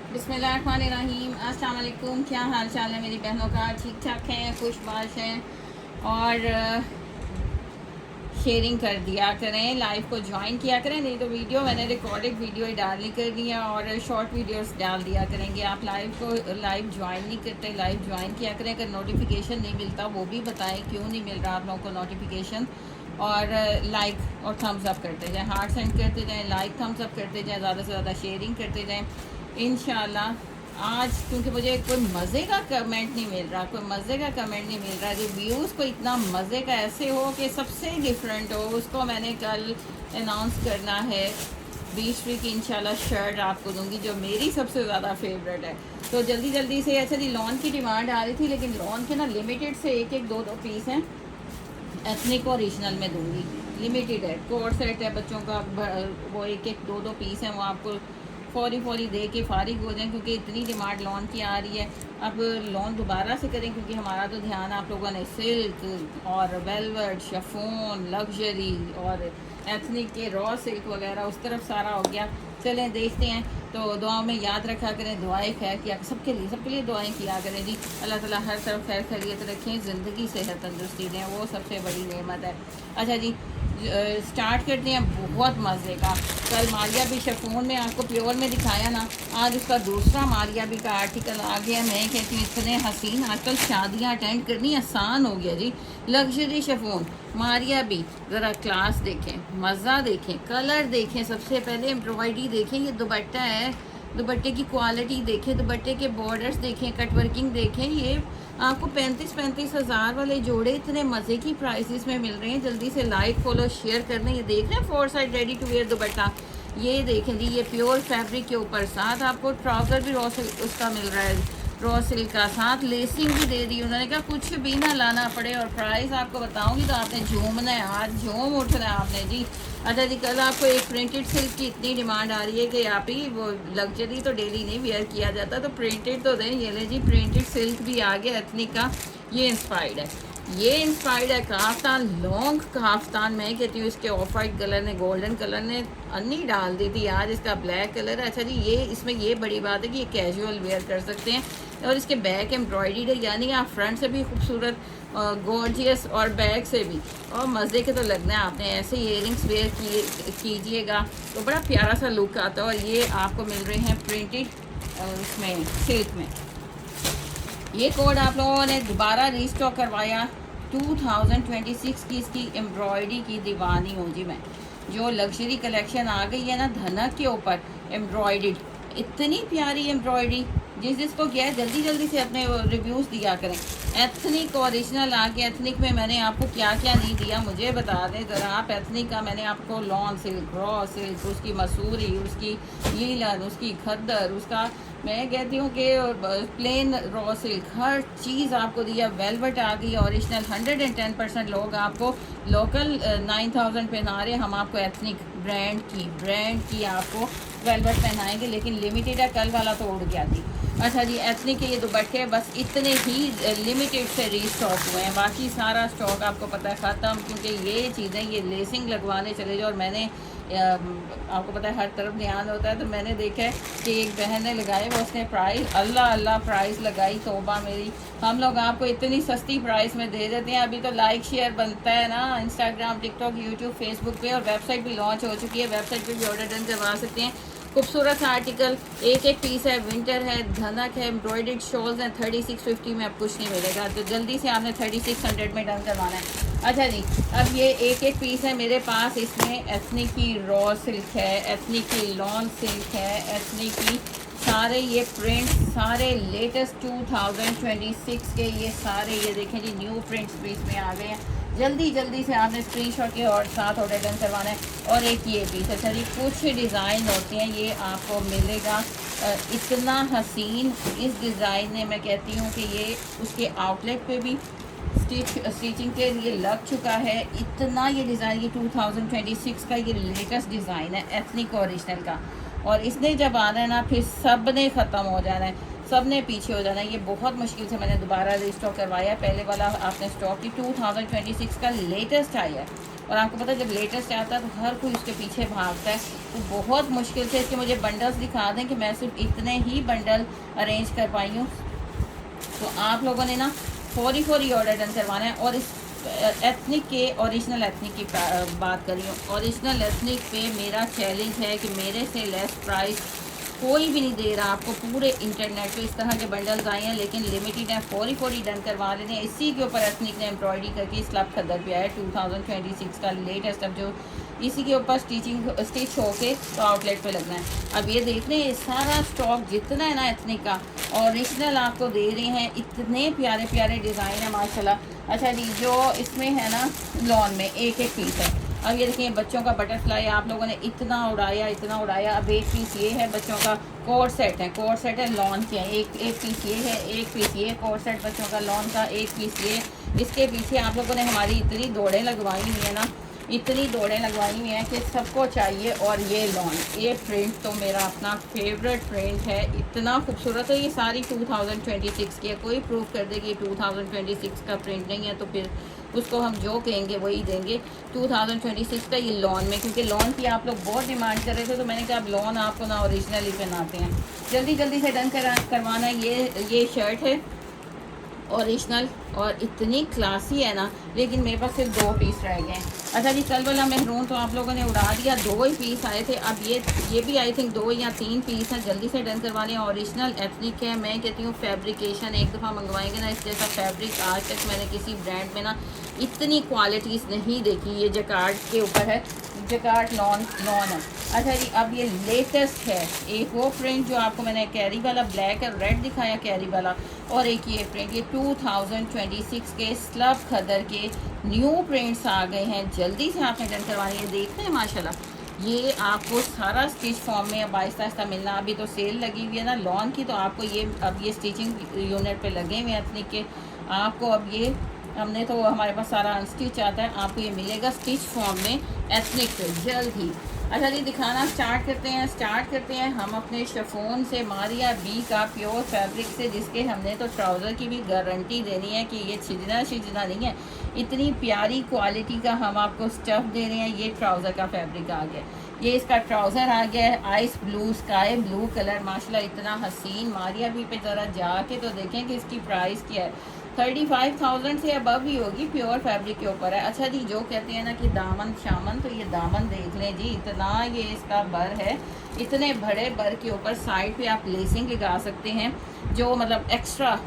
बिस्मिल्लाहिर्रहमानिर्रहीम। अस्सलाम वालेकुम। क्या हाल चाल है मेरी बहनों का? ठीक ठाक हैं, खुशबाश हैं। और शेयरिंग कर दिया करें, लाइव को ज्वाइन किया करें। नहीं तो वीडियो मैंने रिकॉर्डेड वीडियो ही डालनी करनी है और शॉर्ट वीडियोस डाल दिया करेंगे। आप लाइव ज्वाइन नहीं करते, लाइव ज्वाइन किया करें। अगर नोटिफिकेशन नहीं मिलता वो भी बताएं क्यों नहीं मिल रहा आप लोगों को नोटिफिकेशन। और लाइक और थम्स अप करते जाएं, हार्ट सेंड करते जाएं, लाइक थम्स अप करते जाएं, ज़्यादा से ज़्यादा शेयरिंग करते जाएं इंशाल्लाह। आज क्योंकि मुझे कोई मज़े का कमेंट नहीं मिल रहा, कोई मज़े का कमेंट नहीं मिल रहा, रिव्यूज़ को इतना मज़े का ऐसे हो कि सबसे डिफरेंट हो, उसको मैंने कल अनाउंस करना है। 20वीं की इंशाल्लाह शर्ट आपको दूंगी जो मेरी सबसे ज़्यादा फेवरेट है। तो जल्दी जल्दी से, अच्छा जी, लॉन की डिमांड आ रही थी लेकिन लॉन के ना लिमिटेड से एक एक दो दो पीस हैं। एथनिक और ओरिजिनल में दूंगी, लिमिटेड है। कोड सेट है बच्चों का, वो एक एक दो दो पीस हैं, वो आपको फौरी दे के फारिग हो जाएं क्योंकि इतनी डिमांड लोन की आ रही है। अब लोन दोबारा से करें क्योंकि हमारा तो ध्यान आप लोगों ने सिल्क और वेलवेट, शिफॉन, लग्जरी और एथनिक के रॉ सिल्क वगैरह उस तरफ सारा हो गया। चलें देखते हैं। तो दुआओं में याद रखा करें, दुआएं खैर किया सबके लिए दुआएं किया करें जी। अल्लाह ताला हर तरफ खैर खैरियत रखें, ज़िंदगी सेहत तंदुरुस्ती दें, वो सबसे बड़ी नेमत है। अच्छा जी, स्टार्ट करते हैं बहुत मज़े का। कल मारिया भी शिफॉन में आपको प्योर में दिखाया ना, आज उसका दूसरा मारिया भी का आर्टिकल आ गया। मैं कहती हूँ इतने हसीन, आजकल शादियाँ अटेंड करनी आसान हो गया जी। लग्जरी शिफॉन मारिया भी, ज़रा क्लास देखें, मज़ा देखें, कलर देखें, सबसे पहले एम्ब्रॉयडरी देखें, ये दुपट्टा है, दुपट्टे की क्वालिटी देखें, दुपट्टे के बॉर्डर्स देखें, कट वर्किंग देखें। ये आपको 35 हज़ार वाले जोड़े इतने मज़े की प्राइसेस में मिल रहे हैं। जल्दी से लाइक फॉलो शेयर करने। ये देख रहे हैं 4 side ready to wear dupatta, ये देखें जी, ये प्योर फैब्रिक के ऊपर साथ आपको ट्राउज़र भी रॉ सिल्क उसका मिल रहा है, रॉ सिल्क का, साथ लेसिंग भी दे दी। उन्होंने कहा कुछ भी ना लाना पड़े और प्राइस आपको बताऊंगी तो आपने झूमना है, आज झूम उठना है आपने जी। अच्छा जी, कल आपको एक प्रिंटेड सिल्क की इतनी डिमांड आ रही है कि आप ही वो लग्जरी तो डेली नहीं वेयर किया जाता तो प्रिंटेड तो दें। ये ले जी, प्रिंटेड सिल्क भी आ गया एथनिक का, ये इंस्पायर्ड है, ये इंस्पायर्ड है काफ्तान, लॉन्ग काफ्तान। मैं कहती हूँ इसके ऑफ वाइट कलर ने, गोल्डन कलर ने अन्नी डाल दी थी, आज इसका ब्लैक कलर है। अच्छा जी, ये इसमें ये बड़ी बात है कि ये कैजुअल वेयर कर सकते हैं और इसके बैक एम्ब्रॉयडरी है, यानी आप फ्रंट से भी खूबसूरत, गॉर्जियस और बैक से भी, और मज़े के तो लगना है आपने। ऐसे इयरिंग्स वेयर कीजिएगा तो बड़ा प्यारा सा लुक आता है। और ये आपको मिल रहे हैं प्रिंटेड उसमें सिल्क में। ये कोड आप लोगों ने दोबारा रीस्टॉक करवाया, 2026 की इसकी एम्ब्रॉयडरी की दीवानी हूँ जी मैं। जो लग्जरी कलेक्शन आ गई है ना धनक के ऊपर एम्ब्रॉयडर्ड, इतनी प्यारी एम्ब्रॉयडरी, जिसको क्या है जल्दी जल्दी से अपने रिव्यूज़ दिया करें। एथनिक ओरिजिनल आ गया, एथनिक में मैंने आपको क्या क्या नहीं दिया मुझे बता दें ज़रा आप। एथनिक का मैंने आपको लॉन सिल्क, रॉ सिल्क, उसकी मसूरी, उसकी लीलन, उसकी खद्दर, उसका मैं कहती हूँ कि प्लेन रॉ सिल्क, हर चीज़ आपको दिया। वेलवेट आ गई ओरिजिनल, 110% लोग आपको लोकल 9000 पहना रहे, हम आपको एथनिक ब्रांड की आपको वेलवेट पहनाएंगे, लेकिन लिमिटेड है, कल वाला तो उड़ गया थी। अच्छा जी, एथनिक के ये दुपट्टे बस इतने ही लिमिटेड से रीस्टॉक हुए हैं, बाकी सारा स्टॉक आपको पता है ख़त्म, क्योंकि ये चीज़ें ये लेसिंग लगवाने चले जाओ। और मैंने आपको पता है हर तरफ ध्यान होता है, तो मैंने देखा है कि एक बहन ने लगाए, वो उसने प्राइस अल्लाह प्राइस लगाई, तौबा मेरी। हम लोग आपको इतनी सस्ती प्राइस में दे देते हैं। अभी तो लाइक शेयर बनता है ना इंस्टाग्राम, टिकटॉक, यूट्यूब, फेसबुक पे, और वेबसाइट भी लॉन्च हो चुकी है, वेबसाइट पे भी ऑर्डर डन करवा सकते हैं। खूबसूरत आर्टिकल, एक एक पीस है, विंटर है, धनक है, एम्ब्रॉयडर्ड शॉल्स हैं। 3650 में अब कुछ नहीं मिलेगा, तो जल्दी से आपने 3600 में डन करवाना है। अच्छा जी, अब ये एक एक पीस है मेरे पास, इसमें एथनिक की रॉ सिल्क है, एथनिक की लॉन सिल्क है, एथनिक की सारे ये प्रिंट्स, सारे लेटेस्ट 2026 के ये सारे, ये देखें जी न्यू प्रिंट्स भी इसमें आ गए हैं। जल्दी जल्दी से आपने स्क्रीनशॉट के और साथ ऑर्डर डन करवाना है। और एक ये पीस, अच्छा जी, कुछ डिज़ाइन होते हैं, ये आपको मिलेगा इतना हसीन इस डिज़ाइन ने, मैं कहती हूँ कि ये उसके आउटलेट पे भी स्टिचिंग के लिए लग चुका है। इतना ये डिज़ाइन, ये 2026 का ये लेटेस्ट डिज़ाइन है एथनिक ओरिजिनल का, और इसने जब आना है ना फिर सब ने ख़त्म हो जाना है। सब ने पीछे हो जाना। ये बहुत मुश्किल से मैंने दोबारा रिस्टॉक करवाया है। पहले वाला आपने स्टॉक की 2026 का लेटेस्ट आया है, और आपको पता है जब लेटेस्ट आता है तो हर कोई उसके पीछे भागता है, तो बहुत मुश्किल से इसके मुझे बंडल्स दिखा दें कि मैं सिर्फ इतने ही बंडल अरेंज कर पाई हूँ। तो आप लोगों ने ना फौरी ऑर्डर डन करवाना है। और इस एथनिक के ओरिजिनल एथनिक की बात करी हूँ, ओरिजिनल एथनिक पे मेरा चैलेंज है कि मेरे से लेस प्राइस कोई भी नहीं दे रहा आपको। पूरे इंटरनेट पे इस तरह के बंडल्स आए हैं, लेकिन लिमिटेड है। फौरी डन करवा लेने हैं। इसी के ऊपर एथनिक ने एम्ब्रॉयडरी करके स्लब खद्दर पे आया 2026 का लेटेस्ट, अब जो इसी के ऊपर स्टिच होके तो आउटलेट पे लगना है। अब ये देख रहे हैं सारा स्टॉक जितना है ना एथनिक का ओरिजिनल आपको दे रहे हैं। इतने प्यारे प्यारे डिज़ाइन है माशाल्लाह। अच्छा जी, जो इसमें है ना लॉन में एक पीस है। अब ये देखिए बच्चों का बटरफ्लाई आप लोगों ने इतना उड़ाया। अब एक पीस ये है बच्चों का, कोट सेट है लॉन के हैं। एक पीस ये है, एक पीस ये कोट सेट बच्चों का लॉन का, एक पीस ये। इसके पीछे आप लोगों ने हमारी इतनी दौड़ें लगवाई हुई है ना, इतनी दौड़ें लगवाई हुई हैं कि सबको चाहिए। और ये लॉन, ये प्रिंट तो मेरा अपना फेवरेट प्रिंट है, इतना खूबसूरत है। ये सारी 2026 की है। कोई प्रूफ कर दे कि 2026 का प्रिंट नहीं है तो फिर उसको हम जो कहेंगे वही देंगे। 2026 का ये लॉन में, क्योंकि लॉन की आप लोग बहुत डिमांड कर रहे थे, तो मैंने कहा अब लॉन आपको ना ओरिजिनली पहनाते हैं। जल्दी से डन करवाना है। ये शर्ट है ओरिजिनल और इतनी क्लासी है ना, लेकिन मेरे पास सिर्फ 2 पीस रह गए हैं। अच्छा जी, कल वाला मेहरून तो आप लोगों ने उड़ा दिया, 2 ही पीस आए थे। अब ये भी आई थिंक 2 या 3 पीस हैं। जल्दी से डन करवा लें। ओरिजिनल एथनिक है। मैं कहती हूँ फैब्रिकेशन एक दफ़ा मंगवाएंगे ना, इस जैसा फैब्रिक आज तक मैंने किसी ब्रांड में ना इतनी क्वालिटीज़ नहीं देखी। ये जकार्ड के ऊपर है, जकार्ड लॉन है। अच्छा जी, अब ये लेटेस्ट है। एक वो प्रिंट जो आपको मैंने कैरी वाला ब्लैक और रेड दिखाया कैरी वाला, और एक ये प्रिंट, ये 2026 के स्लब खदर के न्यू प्रिंट्स आ गए हैं। जल्दी से आपने डन करवानी है। देख रहे हैं माशाल्लाह, ये आपको सारा स्टिच फॉर्म में अब आहिस्ता मिलना। अभी तो सेल लगी हुई है ना लॉन की, तो आपको ये अब ये स्टिचिंग यूनिट पे लगे हुए एथनिक के। आपको अब ये हमने तो हमारे पास सारा अनस्टिच आता है, आपको ये मिलेगा स्टिच फॉर्म में एथनिक पे जल्द ही। अच्छा जी, दिखाना स्टार्ट करते हैं हम अपने शिफॉन से, मारिया बी का प्योर फैब्रिक से, जिसके हमने तो ट्राउज़र की भी गारंटी देनी है कि ये छिजना नहीं है। इतनी प्यारी क्वालिटी का हम आपको स्टफ़ दे रहे हैं। ये ट्राउज़र का फैब्रिक आ गया, ये इसका ट्राउज़र आ गया है ice blue, sky blue colour, माशाल्लाह इतना हसीन। मारिया बी पे ज़रा जाके तो देखें कि इसकी प्राइस क्या है। 35,000 से अबव ही होगी, प्योर फैब्रिक के ऊपर है। अच्छा जी, जो कहते हैं ना कि दामन शामन, तो ये दामन देख लें जी, इतना ये इसका बर है। इतने बड़े बर के ऊपर साइड पे आप लेसिंग लगा सकते हैं, जो मतलब extra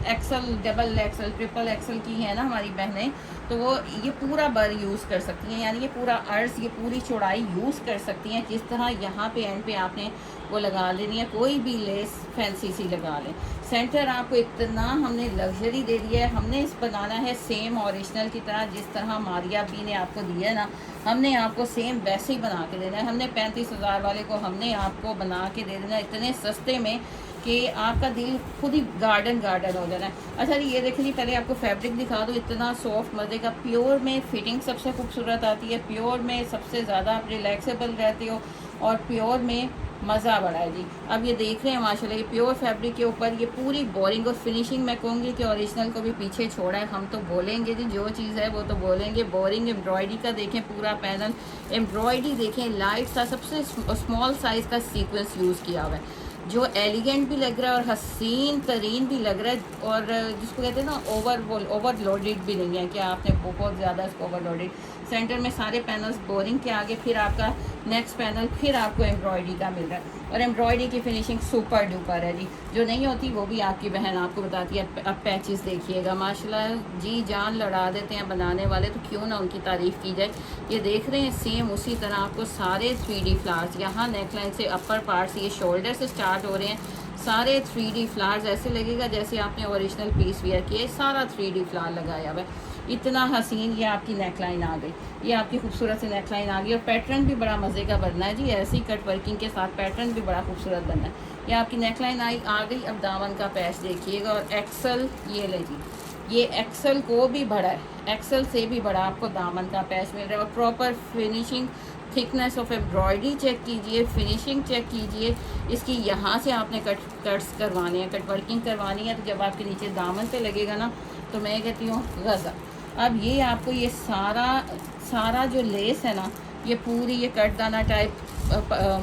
XL, double XL, triple XL की है ना हमारी बहनें, तो वो ये पूरा बर यूज़ कर सकती हैं, यानी ये पूरा अर्ज, ये पूरी चौड़ाई यूज़ कर सकती हैं। जिस तरह यहाँ पे एंड पे आपने वो लगा लेनी है, कोई भी लेस फैंसी सी लगा लें। सेंटर आपको इतना हमने लग्जरी दे दिया है। हमने इस बनाना है सेम ओरिजिनल की तरह, जिस तरह मारिया बी ने आपको दिया है ना, हमने आपको सेम वैसे ही बना के देना है। हमने 35,000 वाले को हमने आपको बना के दे देना है इतने सस्ते में कि आपका दिल खुद ही गार्डन हो जाना है। अच्छा जी, ये देखें जी, पहले आपको फैब्रिक दिखा दो। इतना सॉफ्ट मज़े का, प्योर में फिटिंग सबसे खूबसूरत आती है, प्योर में सबसे ज़्यादा आप रिलैक्सेबल रहते हो, और प्योर में मज़ा बड़ा है जी। अब ये देख रहे हैं माशाल्लाह, ये प्योर फैब्रिक के ऊपर ये पूरी बोरिंग और फिनिशिंग मैं कहूँगी कि ओरिजिनल को भी पीछे छोड़ा है। हम तो बोलेंगे जी, जो चीज़ है वो तो बोलेंगे। बोरिंग एम्ब्रॉयडरी का देखें पूरा पैनल, एम्ब्रॉयडरी देखें, लाइट सा सबसे स्मॉल साइज़ का सीक्वेंस यूज़ किया हुआ है, जो एलिगेंट भी लग रहा है और हसीन तरीन भी लग रहा है, और जिसको कहते हैं ना ओवरलोडेड भी नहीं है कि आपने बहुत ज़्यादा इसको ओवरलोडेड। सेंटर में सारे पैनल्स बोरिंग के आगे, फिर आपका नेक्स्ट पैनल फिर आपको एम्ब्रॉयडरी का मिल रहा है, और एम्ब्रॉयडरी की फिनिशिंग सुपर डुपर है जी। जो नहीं होती वो भी आपकी बहन आपको बताती है। अब पैचेस देखिएगा माशाल्लाह, जी जान लड़ा देते हैं बनाने वाले, तो क्यों ना उनकी तारीफ़ की जाए। ये देख रहे हैं सेम उसी तरह आपको सारे 3D फ्लावर्स, यहाँ नेकलाइन से अपर पार्ट से, ये शोल्डर से स्टार्ट हो रहे हैं, सारे 3D फ्लावर्स ऐसे लगेगा जैसे आपने ओरिजिनल पीस वेयर किया है, सारा 3D फ्लावर लगाया हुआ है। इतना हसीन ये आपकी नेकलाइन आ गई, ये आपकी खूबसूरत सी नेकलाइन आ गई, और पैटर्न भी बड़ा मज़े का बनना है जी। ऐसी कट वर्किंग के साथ पैटर्न भी बड़ा खूबसूरत बनना है। ये आपकी नेकलाइन आ गई। अब दामन का पैच देखिएगा, और एक्सल ये ले जी, ये एक्सल को भी बड़ा है, एक्सल से भी बड़ा आपको दामन का पैच मिल रहा है, और proper finishing thickness of embroidery check कीजिए, फिनिशिंग चेक कीजिए। इसकी यहाँ से आपने कट्स करवाने हैं, कट वर्किंग करवानी है, तो जब आपके नीचे दामन पे लगेगा ना, तो मैं कहती हूँ गज़ब। अब ये आपको ये सारा जो लेस है ना, ये पूरी ये कटदाना टाइप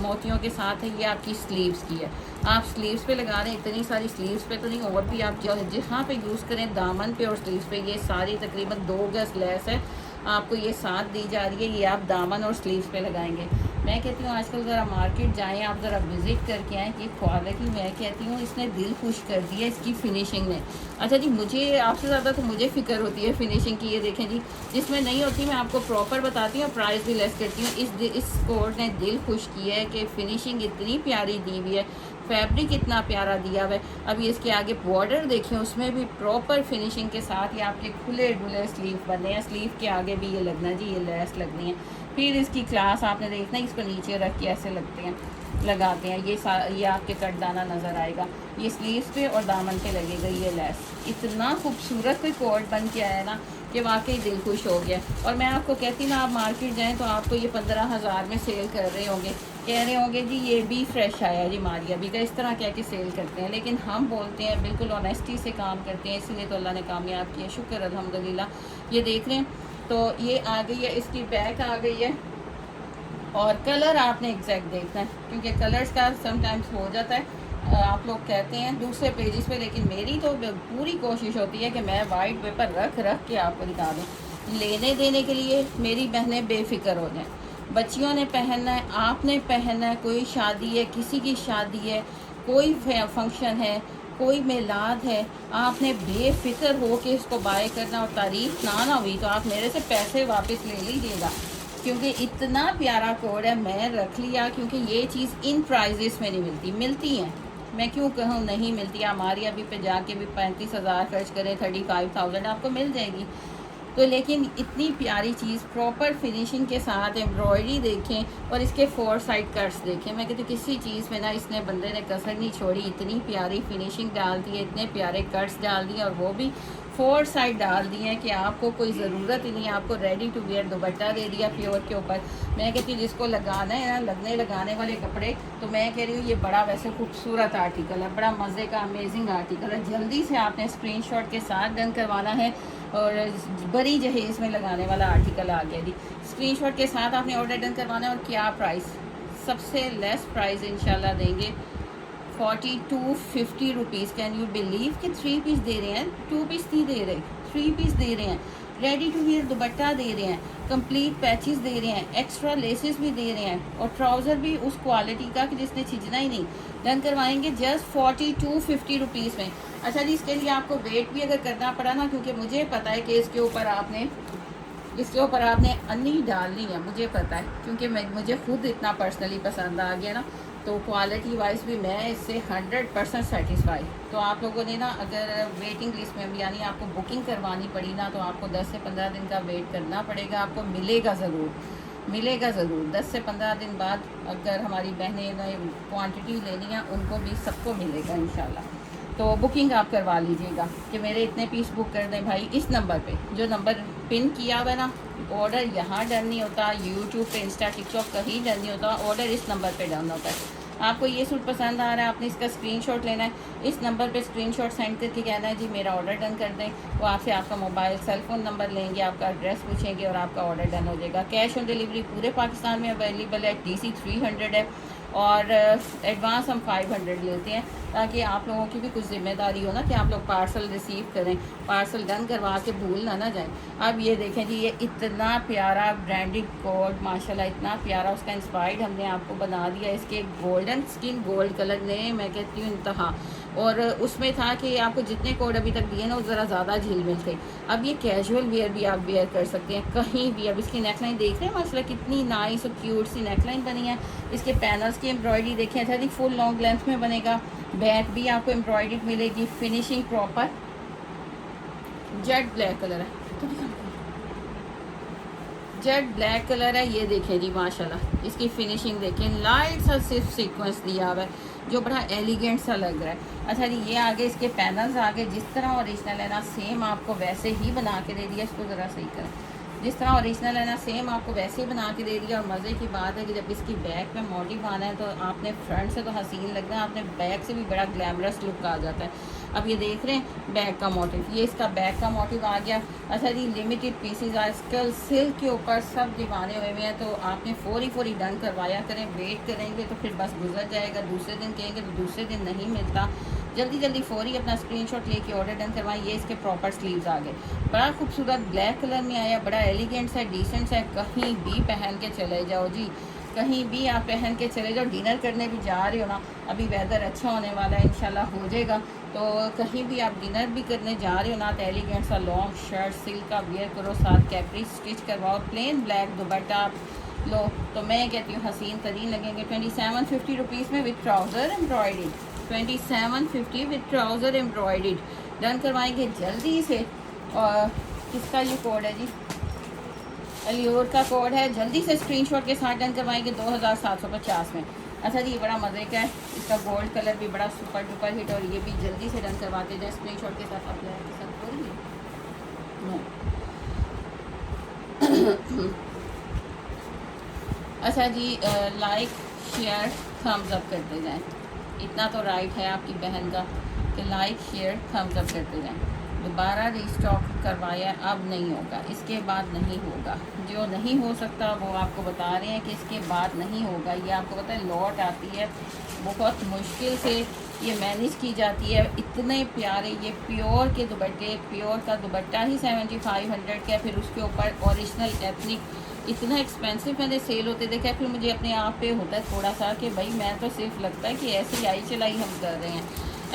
मोतियों के साथ है, ये आपकी स्लीव्स की है। आप स्लीव्स पे लगा रहे हैं, इतनी सारी स्लीव्स पे तो नहीं, और भी आप जहाँ पे यूज़ करें दामन पे और स्लीव्स पे, ये सारी तकरीबन 2 गज लेस है आपको ये साथ दी जा रही है। ये आप दामन और स्लीव्स पे लगाएंगे। मैं कहती हूँ आजकल ज़रा मार्केट जाएं, आप ज़रा विज़िट करके आएँ कि क्वालिटी, मैं कहती हूँ इसने दिल खुश कर दिया इसकी फ़िनिशिंग ने। अच्छा जी, मुझे आपसे ज़्यादा तो मुझे फ़िक्र होती है फ़िनिशिंग की। ये देखें जी, जिसमें नहीं होती मैं आपको प्रॉपर बताती हूँ, प्राइस भी लेस करती हूँ। इस कोड ने दिल खुश किया है कि फ़िनिशिंग इतनी प्यारी दी हुई है, फैब्रिक इतना प्यारा दिया हुआ है। अभी इसके आगे बॉर्डर देखें, उसमें भी प्रॉपर फिनिशिंग के साथ ये आपके खुले डुले स्लीव बने हैं। स्लीव के आगे भी ये लगना जी, ये लेस लगनी है। फिर इसकी क्लास आपने देखना, इसको नीचे रख के ऐसे लगाते हैं। ये आपके कटदाना नज़र आएगा, ये स्लीव्स पे और दामन पे लगेगा ये लेस। इतना खूबसूरत कोई कोट बन के आया ना कि वाकई दिल खुश हो गया। और मैं आपको कहती ना, आप मार्केट जाएं तो आपको ये 15,000 में सेल कर रहे होंगे, कह रहे होंगे जी ये भी फ्रेश आया जी मारिया भी का, इस तरह कह के सेल करते हैं। लेकिन हम बोलते हैं बिल्कुल ऑनेस्टी से काम करते हैं, इसलिए तो अल्लाह ने कामयाब किया, शुक्र अल्हम्दुलिल्लाह। ये देख रहे हैं, तो ये आ गई है, इसकी बैक आ गई है। और कलर आपने एग्जैक्ट देखना है, क्योंकि कलर्स का समटाइम्स हो जाता है, आप लोग कहते हैं दूसरे पेजेस पे, लेकिन मेरी तो पूरी कोशिश होती है कि मैं वाइट पेपर रख के आपको दिखा दूँ। लेने देने के लिए मेरी बहनें बेफिक्र हो जाएं। बच्चियों ने पहनना है, आपने पहनना है, कोई शादी है, किसी की शादी है, कोई फंक्शन है, कोई मिलाद है, आपने बेफिक्र हो के इसको बाय करना। और तारीफ ना हुई तो आप मेरे से पैसे वापस ले लीजिएगा, क्योंकि इतना प्यारा कोड है। मैं रख लिया क्योंकि ये चीज़ इन प्राइजेस में नहीं मिलती, मिलती हैं, मैं क्यों कहूँ नहीं मिलती। हमारी अभी पे जाके भी 35,000 खर्च करें, 35,000 आपको मिल जाएगी। तो लेकिन इतनी प्यारी चीज़ प्रॉपर फिनिशिंग के साथ, एम्ब्रॉयडरी देखें और इसके 4 साइड कट्स देखें। मैं कहती हूँ किसी चीज़ में ना इसने बंदे ने कसर नहीं छोड़ी, इतनी प्यारी फिनिशिंग डाल दी है, इतने प्यारे कट्स डाल दिए, और वो भी 4 साइड डाल दिए हैं कि आपको कोई ज़रूरत ही नहीं है। आपको रेडी टू वेयर दुपट्टा दे दिया प्योर के ऊपर। मैं कहती हूँ जिसको लगाना है ना, लगाने वाले कपड़े, तो मैं कह रही हूँ ये बड़ा वैसे खूबसूरत आर्टिकल है, बड़ा मज़े का अमेजिंग आर्टिकल है। जल्दी से आपने स्क्रीनशॉट के साथ डन करवाना है, और बड़ी जहेज़ में लगाने वाला आर्टिकल आ गया जी। स्क्रीनशॉट के साथ आपने ऑर्डर डन करवाना है। और क्या प्राइस, सबसे लेस प्राइस इंशाल्लाह देंगे, 4250 रुपीज़। कैन यू बिलीव कि 3 पीस दे रहे हैं, 2 पीस नहीं दे रहे, 3 पीस दे रहे हैं। रेडी टू वेयर दुपट्टा दे रहे हैं, कंप्लीट पैचेस दे रहे हैं, एक्स्ट्रा लेसेस भी दे रहे हैं, और ट्राउज़र भी उस क्वालिटी का कि जिसने छिजना ही नहीं। डन करवाएंगे जस्ट 4250 रुपीज़ में। अच्छा जी, इसके लिए आपको वेट भी अगर करना पड़ा ना, क्योंकि मुझे पता है कि इसके ऊपर आपने अन्नी डालनी है, मुझे पता है, क्योंकि मुझे खुद इतना पर्सनली पसंद आ गया ना, तो क्वालिटी वाइज भी मैं इससे 100% सेटिस्फाई। तो आप लोगों ने ना, अगर वेटिंग लिस्ट में भी यानी आपको बुकिंग करवानी पड़ी ना, तो आपको 10 से 15 दिन का वेट करना पड़ेगा। आपको मिलेगा ज़रूर 10 से 15 दिन बाद। अगर हमारी बहनें ने क्वांटिटी लेनी है, उनको भी सबको मिलेगा इंशाल्लाह। तो बुकिंग आप करवा लीजिएगा कि मेरे इतने पीस बुक कर दें भाई, इस नंबर पे, जो नंबर पिन किया हुआ है ना। ऑर्डर यहाँ डन नहीं होता, यूट्यूब पे, इंस्टा, टिकटॉक कहीं डन नहीं होता, ऑर्डर इस नंबर पे डन होता है। आपको ये सूट पसंद आ रहा है, आपने इसका स्क्रीनशॉट लेना है, इस नंबर पे स्क्रीनशॉट सेंड करके कहना है जी मेरा ऑर्डर डन कर दें। वो आपसे आपका मोबाइल सेल फ़ोन नंबर लेंगे, आपका एड्रेस पूछेंगे, और आपका ऑर्डर डन हो जाएगा। कैश ऑन डिलीवरी पूरे पाकिस्तान में अवेलेबल है, DC 300 है, और एडवांस हम 500 लेते हैं, ताकि आप लोगों की भी कुछ ज़िम्मेदारी हो ना कि आप लोग पार्सल रिसीव करें, पार्सल डन करवा के भूल ना जाएं। अब ये देखें जी, ये इतना प्यारा ब्रांडेड कोड, माशाल्लाह इतना प्यारा, उसका इंस्पायर्ड हमने आपको बना दिया। इसके गोल्डन स्किन गोल्ड कलर ने, मैं कहती हूँ इंतहा। और उसमें था कि आपको जितने कोड अभी तक दिए ना, वो ज़रा ज़्यादा झिलमिल थे। अब ये कैजुअल वेयर भी आप वेयर कर सकते हैं कहीं भी। अब इसकी नेकलाइन देख रहे हैं माशाल्लाह, कितनी नाइस और क्यूट सी नेकलाइन बनी है। इसके पैनल्स की एम्ब्रॉयडरी देखें, अच्छा जी फुल लॉन्ग लेंथ में बनेगा। बैक भी आपको एम्ब्रॉयडरी मिलेगी, finishing proper. Jet black colour है, जेट ब्लैक कलर है। ये देखें जी माशाल्लाह, इसकी फिनिशिंग देखें, लाइट सा सिर्फ सीक्वेंस दिया हुआ है, जो बड़ा एलिगेंट सा लग रहा है। अच्छा जी, ये आगे इसके पैनल्स आगे जिस तरह ओरिजिनल है ना, सेम आपको वैसे ही बना के दे दिया। इसको ज़रा सही करें, जिस तरह ओरिजिनल है ना सेम आपको वैसे ही बना के दे दिया। और मज़े की बात है कि जब इसकी बैक पे मोटिव आना है तो आपने फ्रंट से तो हसीन लगना है, आपने बैक से भी बड़ा ग्लैमरस लुक आ जाता है। अब ये देख रहे हैं बैक का मोटिव, ये इसका बैक का मोटिव आ गया। अच्छा जी, लिमिटेड पीसीज आजकल सिल्क के ऊपर सब दीवाने हुए हैं, तो आपने फौरी डन करवाया करें। वेट करेंगे तो फिर बस गुजर जाएगा, दूसरे दिन कहेंगे तो दूसरे दिन नहीं मिलता। जल्दी फौरी अपना स्क्रीनशॉट लेके ऑर्डर डन करवाएं। ये इसके प्रॉपर स्लीव्स आ गए, बड़ा खूबसूरत ब्लैक कलर में आया, बड़ा एलिगेंट है, डिसेंट है। कहीं भी पहन के चले जाओ जी, कहीं भी आप पहन के चले जाओ। डिनर करने भी जा रहे हो ना, अभी वेदर अच्छा होने वाला है, इंशाल्लाह हो जाएगा, तो कहीं भी आप डिनर भी करने जा रहे हो ना, तो एलिगेंट सा लॉन्ग शर्ट सिल्क का वियर करो, साथ कैपरी स्टिच करवाओ, प्लेन ब्लैक दुपट्टा लो, तो मैं कहती हूँ हसीन तरीन लगेंगे। 2750 रुपीज़ में with trouser embroidery, 2750 with trouser embroidery done करवाएंगे जल्दी से। और किसका ये कोड है जी, अलियोर का कोड है, जल्दी से स्क्रीनशॉट के साथ डन करवाएंगे 2750 में। अच्छा जी, ये बड़ा मज़े का है, इसका गोल्ड कलर भी बड़ा सुपर डुपर हिट, और ये भी जल्दी से डन करवाते जाए स्क्रीनशॉट के साथ। अप्लाई के साथ करेंगे अच्छा जी, लाइक शेयर थम्स अप करते जाएं, इतना तो राइट है आपकी बहन का कि लाइक शेयर थम्स अप करते जाएं। दोबारा रीस्टॉक करवाया, अब नहीं होगा, इसके बाद नहीं होगा। जो नहीं हो सकता वो आपको बता रहे हैं कि इसके बाद नहीं होगा। ये आपको पता है लॉट आती है, बहुत मुश्किल से ये मैनेज की जाती है। इतने प्यारे ये प्योर के दुपट्टे, प्योर का दुपट्टा ही 7500 का, फिर उसके ऊपर ओरिजिनल एथनिक, इतना एक्सपेंसिव मैंने सेल होते देखा है। फिर मुझे अपने आप पे होता है थोड़ा सा कि भाई मैं तो सिर्फ लगता है कि ऐसी आई चलाई हम कर रहे हैं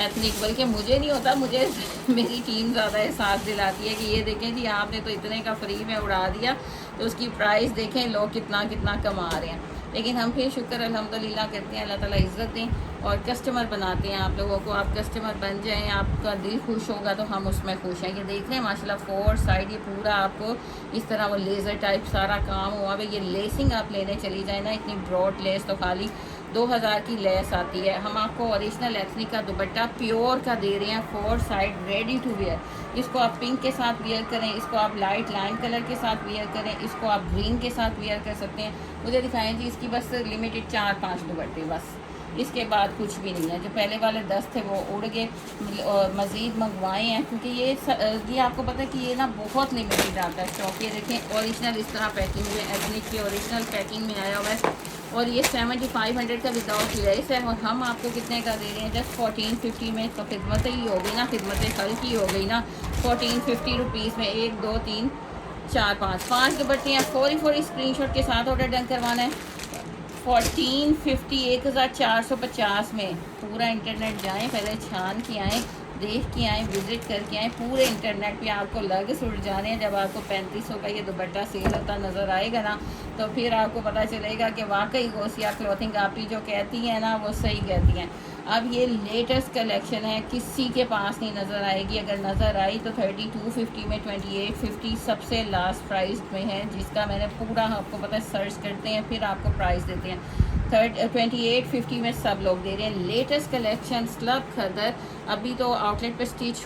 एथनिक, बल्कि मुझे नहीं होता, मुझे मेरी टीम ज़्यादा एहसास दिलाती है कि ये देखें जी आपने तो इतने का फ्री में उड़ा दिया, तो उसकी प्राइस देखें लोग कितना कितना कमा रहे हैं। लेकिन हम फिर शुक्र अल्हम्दुलिल्लाह करते हैं, अल्लाह ताला इज़्ज़त दें और कस्टमर बनाते हैं आप लोगों को। आप कस्टमर बन जाएं, आपका दिल खुश होगा तो हम उसमें खुश हैं। ये देख रहे हैं माशाल्लाह फोर साइड ये पूरा आपको इस तरह वो लेज़र टाइप सारा काम हुआ है। ये लेसिंग आप लेने चली जाए ना, इतनी ब्रॉड लेस तो खाली 2000 की लेस आती है। हम आपको ओरिजिनल एथनिक का दुपट्टा प्योर का दे रहे हैं, four side ready to wear. इसको आप पिंक के साथ वेयर करें, इसको आप लाइट लाइम कलर के साथ वेयर करें, इसको आप ग्रीन के साथ वेयर कर सकते हैं। मुझे दिखाएं जी इसकी बस लिमिटेड 4-5 दुपट्टे, बस इसके बाद कुछ भी नहीं है। जो पहले वाले 10 थे वो उड़ गए, मज़ीद मंगवाए हैं क्योंकि ये आपको पता है कि ये ना बहुत लिमिटेड आता है स्टॉक। ये देखें ओरिजिनल इस तरह पैकिंग में, एथनिक की ओरिजिनल पैकिंग में आया हुआ है, और ये 7500 का विदाउट लेस है। और हम आपको कितने का दे रहे हैं, जस्ट 1450 में। तो खिदमत ही हो गई ना, खिदमत हल की हो गई ना। 1450 रुपीज़ में 1 2 3 4 5 दुपट्टे हैं। फौरी स्क्रीनशॉट के साथ ऑर्डर डन करवाना है। 1450 1450 में पूरा इंटरनेट जाएं, पहले छान के आएँ, देख के आएँ, विज़िट करके आएँ। पूरे इंटरनेट पे आपको लग्स उड़ जाने हैं। जब आपको 3500 का ये दुपट्टा सेल होता नज़र आएगा ना, तो फिर आपको पता चलेगा कि वाकई गौसिया क्लॉथिंग आपकी जो कहती हैं ना वो सही कहती हैं। अब ये लेटेस्ट कलेक्शन है, किसी के पास नहीं नज़र आएगी। अगर नज़र आई तो 3250 में, 2850 सबसे लास्ट प्राइस में है, जिसका मैंने पूरा आपको पता है सर्च करते हैं फिर आपको प्राइस देते हैं। 2850 में सब लोग दे रहे हैं। लेटेस्ट कलेक्शन स्लब खदर अभी तो आउटलेट पे स्टिच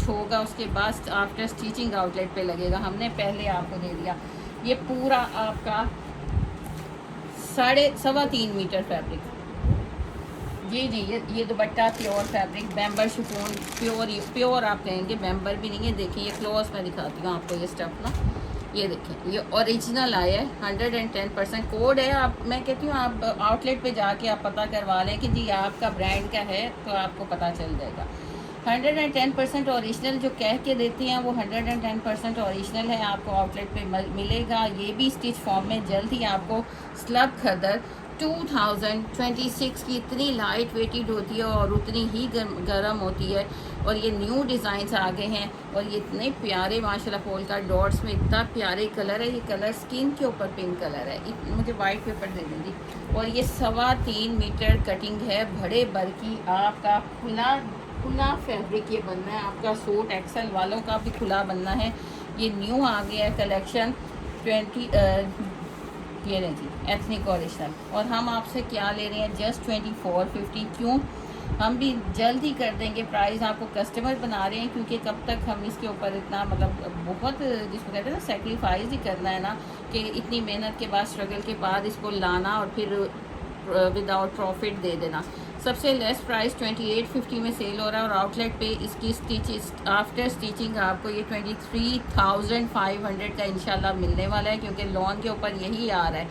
होगा, उसके बाद आफ्टर स्टिचिंग आउटलेट पे लगेगा। हमने पहले आपको दे दिया। ये पूरा आपका 3.5 मीटर फैब्रिक जी, ये दुपट्टा प्योर फैब्रिक, बैम्बर शिफॉन प्योर आप कहेंगे, बैम्बर भी नहीं है। देखिए ये क्लोज में दिखाती हूँ आपको ये स्टफ ना, ये देखें ये ओरिजिनल आया है, 110% कोड है। आप मैं कहती हूँ आप आउटलेट पे जाके आप पता करवा लें कि जी आपका ब्रांड का है, तो आपको पता चल जाएगा। 110% ओरिजिनल जो कह के देते हैं वो 110% ओरिजिनल है, आपको आउटलेट पे मिलेगा। ये भी स्टिच फॉर्म में। जल्द ही आपको स्लब खदर 2026 की इतनी लाइट वेटेड होती है और उतनी ही गर्म होती है। और ये न्यू डिज़ाइंस आ गए हैं और ये इतने प्यारे माशाल्लाह पोल्का डॉट्स में इतना प्यारे कलर है। ये कलर स्किन के ऊपर पिंक कलर है। मुझे वाइट पेपर दे देंगी। और ये 3.25 मीटर कटिंग है, बड़े भर की आपका खुला फैब्रिक ये बनना है। आपका सूट एक्सल वालों का भी खुला बनना है। ये न्यू आ गया है कलेक्शन 20 ये रहे जी एथनिक ओरिजिनल। और हम आपसे क्या ले रहे हैं, जस्ट 2450। क्यों हम भी जल्द ही कर देंगे प्राइस, आपको कस्टमर बना रहे हैं, क्योंकि कब तक हम इसके ऊपर इतना मतलब बहुत जिसको कहते हैं ना सेक्रीफाइस ही करना है ना, कि इतनी मेहनत के बाद स्ट्रगल के बाद इसको लाना और फिर विदाउट प्रॉफिट दे देना। सबसे लेस प्राइस 2850 में सेल हो रहा है और आउटलेट पे इसकी स्टिच आफ्टर स्टिचिंग आपको ये 23,500 का इंशाल्लाह मिलने वाला है, क्योंकि लॉन के ऊपर यही आ रहा है।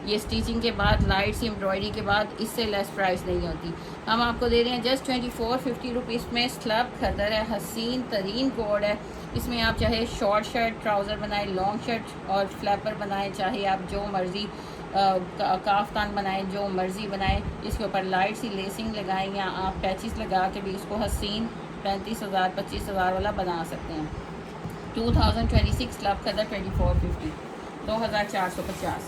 ये स्टिचिंग के बाद लाइट्स एम्ब्रॉयडरी के बाद इससे लेस प्राइस नहीं होती। हम आपको दे रहे हैं जस्ट 2450 रुपीज़ में। स्लब खदर है, हसीन तरीन कोड है। इसमें आप चाहे शॉर्ट शर्ट ट्राउज़र बनाएं, लॉन्ग शर्ट और फ्लैपर बनाएं, चाहे आप जो मर्ज़ी काफ्तान बनाएं, जो मर्ज़ी बनाएं। इसके ऊपर लाइट सी लेसिंग लगाएं या आप पैचिस लगा के भी इसको हसीन 35,000 25,000 वाला बना सकते हैं। 2026 स्लब खदर 2450, 2450।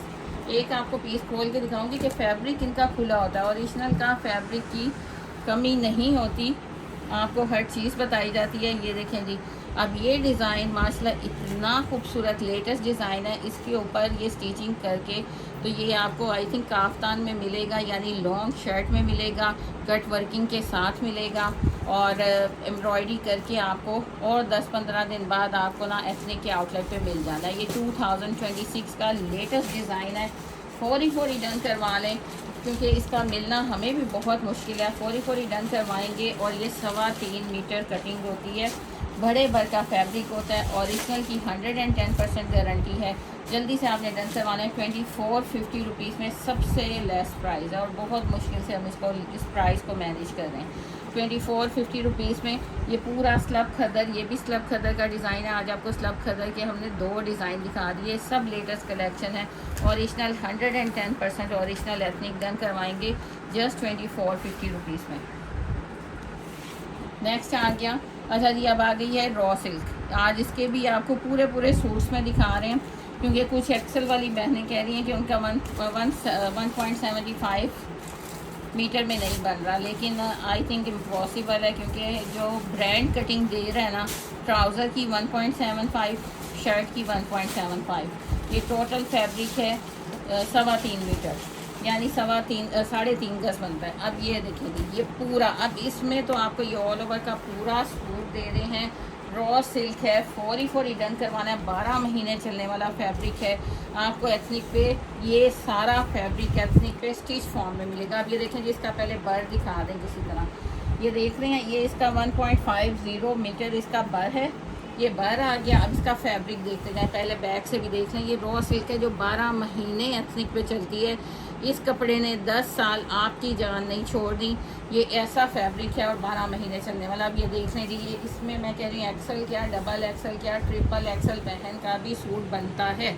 एक आपको पीस खोल के दिखाऊंगी कि फैब्रिक इनका खुला होता है। ओरिजिनल का फैब्रिक की कमी नहीं होती, आपको हर चीज़ बताई जाती है। ये देखें जी, अब ये डिज़ाइन माशाल्लाह इतना खूबसूरत लेटेस्ट डिज़ाइन है। इसके ऊपर ये स्टिचिंग करके तो ये आपको आई थिंक काफ्तान में मिलेगा, यानी लॉन्ग शर्ट में मिलेगा, कट वर्किंग के साथ मिलेगा और एम्ब्रॉयडरी करके आपको और 10-15 दिन बाद आपको ना एथनिक के आउटलेट पे मिल जाना है। ये 2026 का लेटेस्ट डिज़ाइन है। फौरी डन करवा लें, क्योंकि इसका मिलना हमें भी बहुत मुश्किल है। फौरी डन करवाएंगे। और ये 3.25 मीटर कटिंग होती है, बड़े भर का फैब्रिक होता है। ओरिजिनल की 110% गारंटी है। जल्दी से आपने डन करवाना है। 2450 रुपीज़ में सबसे लेस प्राइस है और बहुत मुश्किल से हम इस प्राइस को मैनेज कर रहे हैं। 2450 रुपीज़ में ये पूरा स्लब खदर, ये भी स्लब खदर का डिज़ाइन है। आज आपको स्लब खदर के हमने 2 डिज़ाइन दिखा दिए, सब लेटेस्ट कलेक्शन है। ओरिजिनल 110% ओरिजिनल एथनिक डन करवाएंगे जस्ट 2450 रुपीज़ में। नेक्स्ट आ गया, अच्छा जी, अब आ गई है रॉ सिल्क। आज इसके भी आपको पूरे सूट्स में दिखा रहे हैं, क्योंकि कुछ एक्सेल वाली बहनें कह रही हैं कि उनका 1.75 मीटर में नहीं बन रहा, लेकिन आई थिंक इम्पॉसिबल है, क्योंकि जो ब्रांड कटिंग दे रहा है ना, ट्राउज़र की 1.75, शर्ट की 1.75, ये टोटल फैब्रिक है 3.25 मीटर, यानी 3.5 गज बनता है। अब ये देखिए ये पूरा, अब इसमें तो आपको ये ऑल ओवर का पूरा सूट दे रहे हैं। रॉ सिल्क है, फौरी डन करवाना है। 12 महीने चलने वाला फैब्रिक है। आपको एथनिक पे ये सारा फैब्रिक एथनिक पे स्टिच फॉर्म में मिलेगा। अब ये देखें जी, इसका पहले बर दिखा दें किसी तरह। ये देख रहे हैं, ये इसका 1.50 मीटर इसका बर है। ये बर आ गया। अब इसका फैब्रिक देखते जाएं, पहले बैक से भी देख लें। ये रॉ सिल्क है जो 12 महीने एथनिक पे चलती है। इस कपड़े ने 10 साल आपकी जान नहीं छोड़ दी। ये ऐसा फैब्रिक है और 12 महीने चलने वाला। अब ये देख लें जी, ये इसमें मैं कह रही हूँ एक्सल क्या, डबल एक्सल क्या, ट्रिपल एक्सल बहन का भी सूट बनता है।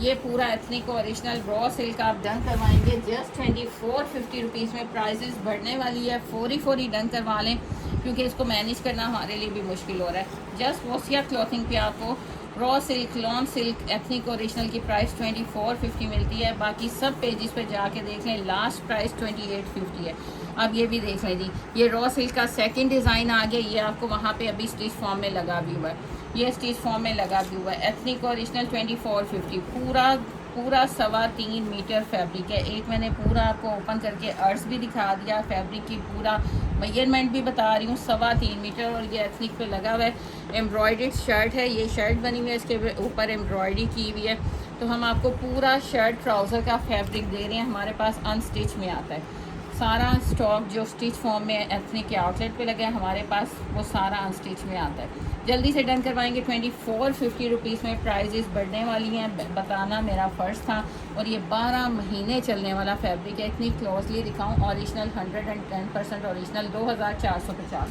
ये पूरा एथनिक ओरिजिनल रॉ सिल्क आप डन करवाएंगे जस्ट 2450 रुपीज़ में। प्राइसेस बढ़ने वाली है, फौरी डन करवा लें, क्योंकि इसको मैनेज करना हमारे लिए भी मुश्किल हो रहा है। जस्ट वोसिया क्लॉथिंग पे आपको raw silk, lawn silk, ethnic original की प्राइस 2450 मिलती है। बाकी सब पेजेस पे जाके देख लें, लास्ट प्राइस 2850 है। अब ये भी देख लें जी, ये रॉ सिल्क का सेकंड डिज़ाइन आ गया। ये आपको वहाँ पे अभी स्टिच फॉर्म में लगा भी हुआ है, ये स्टिच फॉर्म में लगा भी हुआ है। एथनिक ओरिजिनल 2450, पूरा 3.25 मीटर फैब्रिक है। एक मैंने पूरा आपको ओपन करके अर्ज भी दिखा दिया, फैब्रिक की पूरा मेजरमेंट भी बता रही हूँ, 3.25 मीटर। और ये एथनिक पे लगा हुआ है। एम्ब्रॉयडर्ड शर्ट है, ये शर्ट बनी हुई है, इसके ऊपर एम्ब्रॉयडरी की हुई है। तो हम आपको पूरा शर्ट ट्राउज़र का फैब्रिक दे रहे हैं। हमारे पास अनस्टिच में आता है सारा स्टॉक, जो स्टिच फॉर्म में एथनिक के आउटलेट पे लगा है हमारे पास, वो सारा अनस्टिच में आता है। जल्दी से डन करवाएंगे। 2450 रुपीज़ में प्राइजेस बढ़ने वाली हैं, बताना मेरा फ़र्ज़ था। और ये 12 महीने चलने वाला फैब्रिक है। इतनी क्लोजली दिखाऊं, ओरिजिनल 110% ओरिजिनल 2450।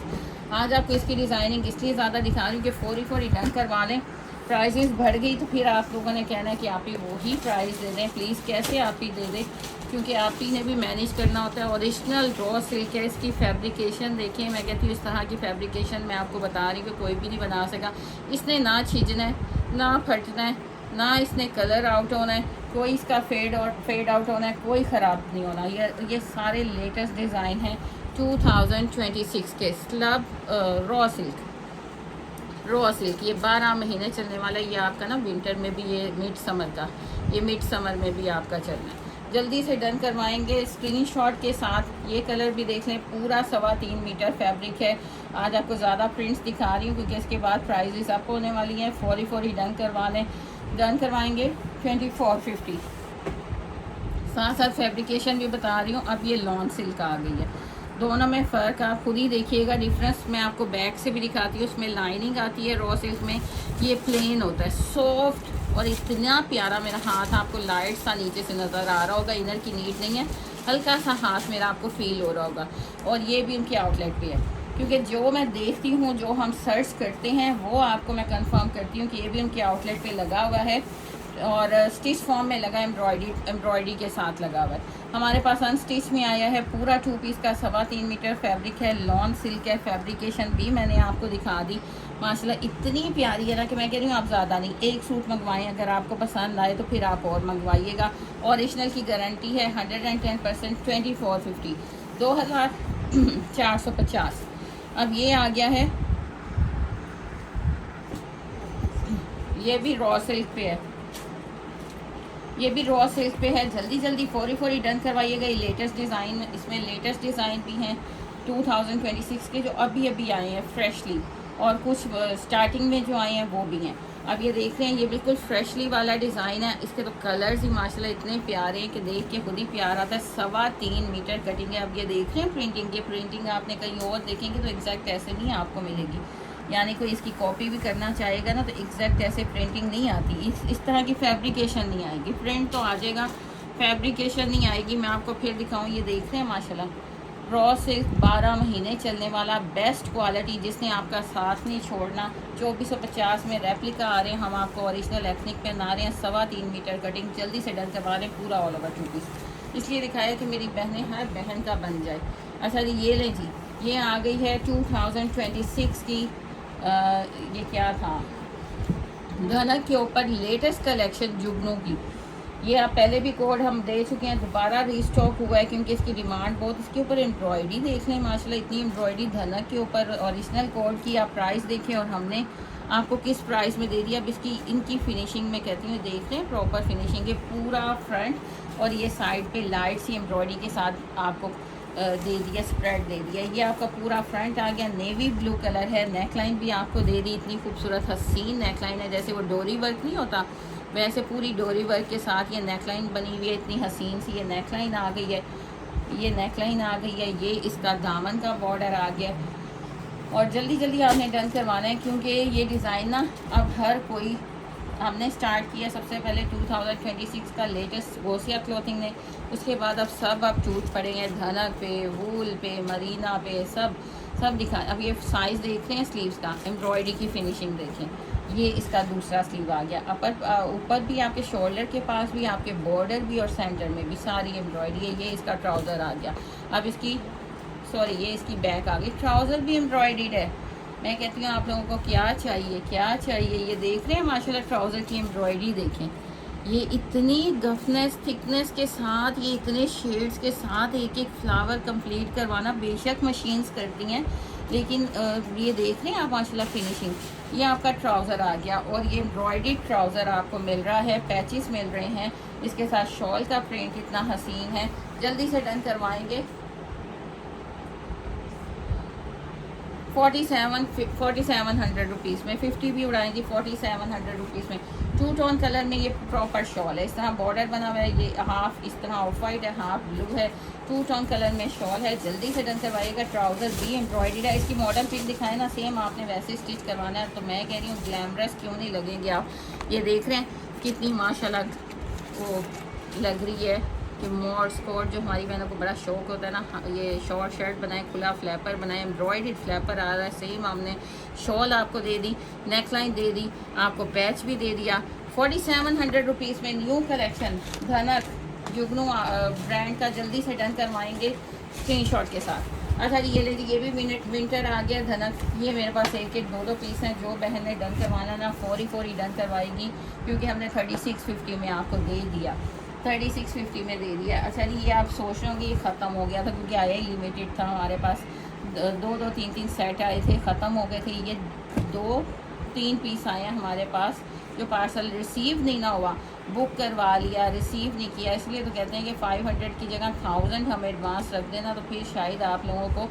आज आपको इसकी डिज़ाइनिंग इसलिए ज़्यादा दिखा रही हूँ कि फौरी डन करवा लें। प्राइजेस बढ़ गई तो फिर आप लोगों ने कहना है कि आप ही वही प्राइस दे दें। प्लीज़ कैसे आप ही दे दें, क्योंकि आप ही ने भी मैनेज करना होता है। ओरिजिनल रॉ सिल्क है, इसकी फैब्रिकेशन देखें। मैं कहती हूँ इस तरह की फैब्रिकेशन मैं आपको बता रही हूँ कि कोई भी नहीं बना सका। इसने ना छिजना है, ना फटना है, ना इसने कलर आउट होना है, कोई इसका फेड आउट होना है, कोई ख़राब नहीं होना। ये सारे लेटेस्ट डिज़ाइन हैं 2026 के। स्लब रॉ सिल्क ये 12 महीने चलने वाला। ये आपका ना विंटर में भी, ये मिड समर का, ये मिड समर में भी आपका चलना है। जल्दी से डन करवाएंगे स्क्रीनशॉट के साथ। ये कलर भी देख लें, पूरा 3.25 मीटर फैब्रिक है। आज आपको ज़्यादा प्रिंट्स दिखा रही हूँ क्योंकि इसके बाद प्राइजेस अप होने वाली हैं। फौरी डन करवा लें। डन करवाएंगे 2450। साथ साथ फैब्रिकेशन भी बता रही हूँ। अब ये लॉन सिल्क आ गई है, दोनों में फ़र्क आप खुद ही देखिएगा डिफरेंस। मैं आपको बैक से भी दिखाती हूँ। उसमें लाइनिंग आती है रॉ सिल्क में, ये प्लेन होता है, सॉफ्ट और इतना प्यारा। मेरा हाथ आपको लाइट सा नीचे से नज़र आ रहा होगा, इनर की नीड नहीं है, हल्का सा हाथ मेरा आपको फील हो रहा होगा। और ये भी उनके आउटलेट पे है, क्योंकि जो मैं देखती हूँ, जो हम सर्च करते हैं, वो आपको मैं कंफर्म करती हूँ कि ये भी उनके आउटलेट पे लगा हुआ है और स्टिच फॉर्म में लगा, एम्ब्रॉयडरी के साथ लगा हुआ है। हमारे पास अनस्टिच में आया है, पूरा 2 पीस का 3.25 मीटर फैब्रिक है, लॉन सिल्क है। फैब्रिकेशन भी मैंने आपको दिखा दी माशाल्लाह, इतनी प्यारी है ना कि मैं कह रही हूँ आप ज़्यादा नहीं, एक सूट मंगवाएं, अगर आपको पसंद आए तो फिर आप और मंगवाइएगा। ओरिजिनल की गारंटी है 110%। 2450, 2450। अब ये आ गया है, ये भी रॉ सिल्क पे है, ये भी रॉ सिल्क पे है। जल्दी फौरी डन करवाइएगा। ये लेटेस्ट डिज़ाइन, इसमें लेटेस्ट डिज़ाइन भी हैं 2026 के, जो अभी आए हैं फ्रेशली, और कुछ स्टार्टिंग में जो आए हैं वो भी हैं। अब ये देख रहे हैं, ये बिल्कुल फ्रेशली वाला डिज़ाइन है। इसके तो कलर्स ही माशाल्लाह इतने प्यारे हैं कि देख के खुद ही प्यार आता है। 3.25 मीटर कटिंग है। अब ये देख रहे हैं प्रिंटिंग, ये प्रिंटिंग आपने कहीं और देखेंगे तो एग्जैक्ट ऐसे नहीं आपको मिलेगी, यानी कोई इसकी कॉपी भी करना चाहेगा ना तो एग्जैक्ट ऐसे प्रिंटिंग नहीं आती, इस तरह की फैब्रिकेशन नहीं आएगी। प्रिंट तो आ जाएगा, फैब्रिकेशन नहीं आएगी। मैं आपको फिर दिखाऊं, ये देख रहे हैं माशाल्लाह, रॉ सिल्क 12 महीने चलने वाला, बेस्ट क्वालिटी, जिसने आपका साथ नहीं छोड़ना। 2450 में रेप्लिका आ रहे हैं, हम आपको ओरिजिनल एथनिक पहना रहे हैं। 3.25 मीटर कटिंग, जल्दी से डन करवा रहे हैं, पूरा ऑल ओवर 2 पीस। इसलिए दिखाया कि मेरी बहनें हर बहन का बन जाए। अच्छा जी, ये लें जी, ये आ गई है 2026 की ये क्या था, धनक के ऊपर लेटेस्ट कलेक्शन जुगनू की। ये आप पहले भी कोड हम दे चुके हैं, दोबारा रीस्टॉक हुआ है क्योंकि इसकी डिमांड बहुत। इसके ऊपर एम्ब्रॉयडरी देख लें माशाल्लाह, इतनी एम्ब्रॉयडरी धनक के ऊपर, ओरिजिनल कोड की। आप प्राइस देखें और हमने आपको किस प्राइस में दे दिया। अब इसकी इनकी फिनिशिंग में कहती हूँ, देख लें प्रॉपर फिनिशिंग है। पूरा फ्रंट और ये साइड पे लाइट सी एम्ब्रॉयडरी के साथ आपको दे दिया, स्प्रेड दे दिया। ये आपका पूरा फ्रंट आ गया, नेवी ब्लू कलर है। नेकलाइन भी आपको दे दी, इतनी खूबसूरत हसीन नेकलाइन है, जैसे वो डोरी वर्क नहीं होता वैसे पूरी डोरी वर्क के साथ ये नेकलाइन बनी हुई है। इतनी हसीन सी ये नेकलाइन आ गई है, ये नेकलाइन आ गई है। ये इसका दामन का बॉर्डर आ गया। और जल्दी आपने डन करवाना है क्योंकि ये डिज़ाइन ना अब हर कोई, हमने स्टार्ट किया सबसे पहले 2026 का लेटेस्ट गोसिया क्लोथिंग ने, उसके बाद अब सब टूट पड़े हैं धनक पे, वूल पे, मरीना पे, सब दिखा। अब ये साइज़ देख रहे हैं स्लीव्स का, एम्ब्रॉयडरी की फिनिशिंग देखें। ये इसका दूसरा स्लीव आ गया। ऊपर भी आपके शोल्डर के पास भी, आपके बॉर्डर भी और सेंटर में भी सारी एम्ब्रॉयडरी है। ये इसका ट्राउज़र आ गया। अब इसकी ये इसकी बैक आ गई, ट्राउज़र भी एम्ब्रॉयडर्ड है। मैं कहती हूँ आप लोगों को क्या चाहिए। ये देख रहे हैं माशाल्लाह, ट्राउज़र की एम्ब्रॉयडरी देखें। ये इतनी गफनेस थिकनेस के साथ, ये इतने शेड्स के साथ एक फ्लावर कंप्लीट करवाना बेशक मशीन्स करती हैं, लेकिन ये देख रहे हैं आप माशाल्लाह फिनिशिंग। ये आपका ट्राउज़र आ गया और ये एम्ब्रॉयडरी ट्राउज़र आपको मिल रहा है, पैचेस मिल रहे हैं। इसके साथ शॉल का प्रिंट इतना हसीन है। जल्दी से डन करवाएंगे। 4700 रुपीज़ में, 50 भी उड़ाएंगी 4700 रुपीज़ में। 2 टोन कलर में ये प्रॉपर शॉल है, इस तरह बॉर्डर बना हुआ है। ये हाफ इस तरह ऑफ वाइट है, हाफ ब्लू है। 2 टोन कलर में शॉल है। जल्दी से डन करवाइएगा। ट्राउज़र भी एम्ब्रॉयडर्ड है। इसकी मॉडल पिक दिखाए ना, सेम आपने वैसे स्टिच करवाना है। तो मैं कह रही हूँ ग्लैमरस क्यों नहीं लगेंगे आप। ये देख रहे हैं कितनी माशाल्लाह वो लग रही है कि मॉड्स कोट, जो हमारी बहनों को बड़ा शौक होता है ना, ये शॉर्ट शर्ट बनाए, खुला फ्लैपर बनाए, एम्ब्रॉयडर्ड फ्लैपर आ रहा है। सेम हमने शॉल आपको दे दी, नेकलाइन दे दी, आपको पैच भी दे दिया। 4700 रुपीज़ में न्यू कलेक्शन धनक जुगनू ब्रांड का। जल्दी से डन करवाएंगे स्क्रीनशॉट के साथ। अच्छा जी, ये ले लीजिए, ये भी विंटर आ गया धनक। ये मेरे पास एक 2 पीस हैं। जो बहन ने डन करवाना ना फौरी डन करवाएगी, क्योंकि हमने 3650 में आपको दे दिया, 3650 में दे दिया। अच्छा जी, ये आप सोच रहे होंगे ये ख़त्म हो गया था, क्योंकि आया ही लिमिटेड था। हमारे पास 2-3 सेट आए थे, ख़त्म हो गए थे। ये 2-3 पीस आए हैं हमारे पास जो पार्सल रिसीव नहीं ना हुआ, बुक करवा लिया, रिसीव नहीं किया, इसलिए तो कहते हैं कि 500 की जगह 1000 हम एडवांस रख देना, तो फिर शायद आप लोगों को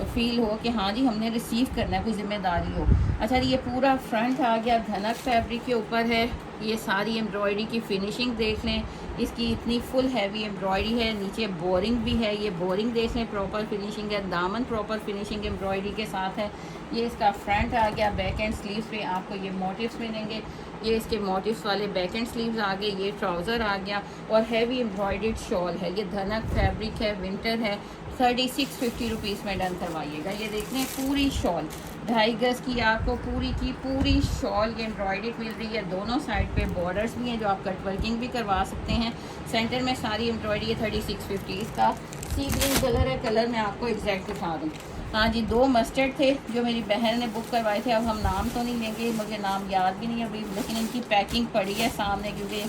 फील हो कि हाँ जी हमने रिसीव करना है, कोई ज़िम्मेदारी हो। अच्छा ये पूरा फ्रंट आ गया, धनक फैब्रिक के ऊपर है। ये सारी एम्ब्रॉयडरी की फिनिशिंग देख लें, इसकी इतनी फुल हैवी एम्ब्रॉयडरी है, नीचे बोरिंग भी है, ये बोरिंग देख लें, प्रॉपर फिनिशिंग है, दामन प्रॉपर फिनिशिंग एम्ब्रॉयडरी के साथ है। ये इसका फ्रंट आ गया, बैक एंड स्लीव्स पे आपको ये मोटिव्स मिलेंगे, ये इसके मोटिव्स वाले बैक एंड स्लीव्स आ गए, ये ट्राउज़र आ गया और हैवी एम्ब्रॉयडर्ड शॉल है। ये धनक फैब्रिक है, विंटर है, 3650 रुपीज़ में डन करवाइएगा। ये देख लें पूरी शॉल 2.5 गज की आपको पूरी की पूरी शॉल ये एम्ब्रॉयडर्ड मिल रही है। दोनों साइड पे बॉर्डर्स भी हैं जो आप कट वर्किंग भी करवा सकते हैं। सेंटर में सारी एम्ब्रॉयडरी है 3650। इसका सी ग्रीन कलर है, कलर मैं आपको एग्जैक्ट दिखा दूँ। हाँ जी 2 मस्टर्ड थे जो मेरी बहन ने बुक करवाए थे, अब हम नाम तो नहीं लेंगे, मुझे नाम याद भी नहीं है अभी, लेकिन इनकी पैकिंग पड़ी है सामने क्योंकि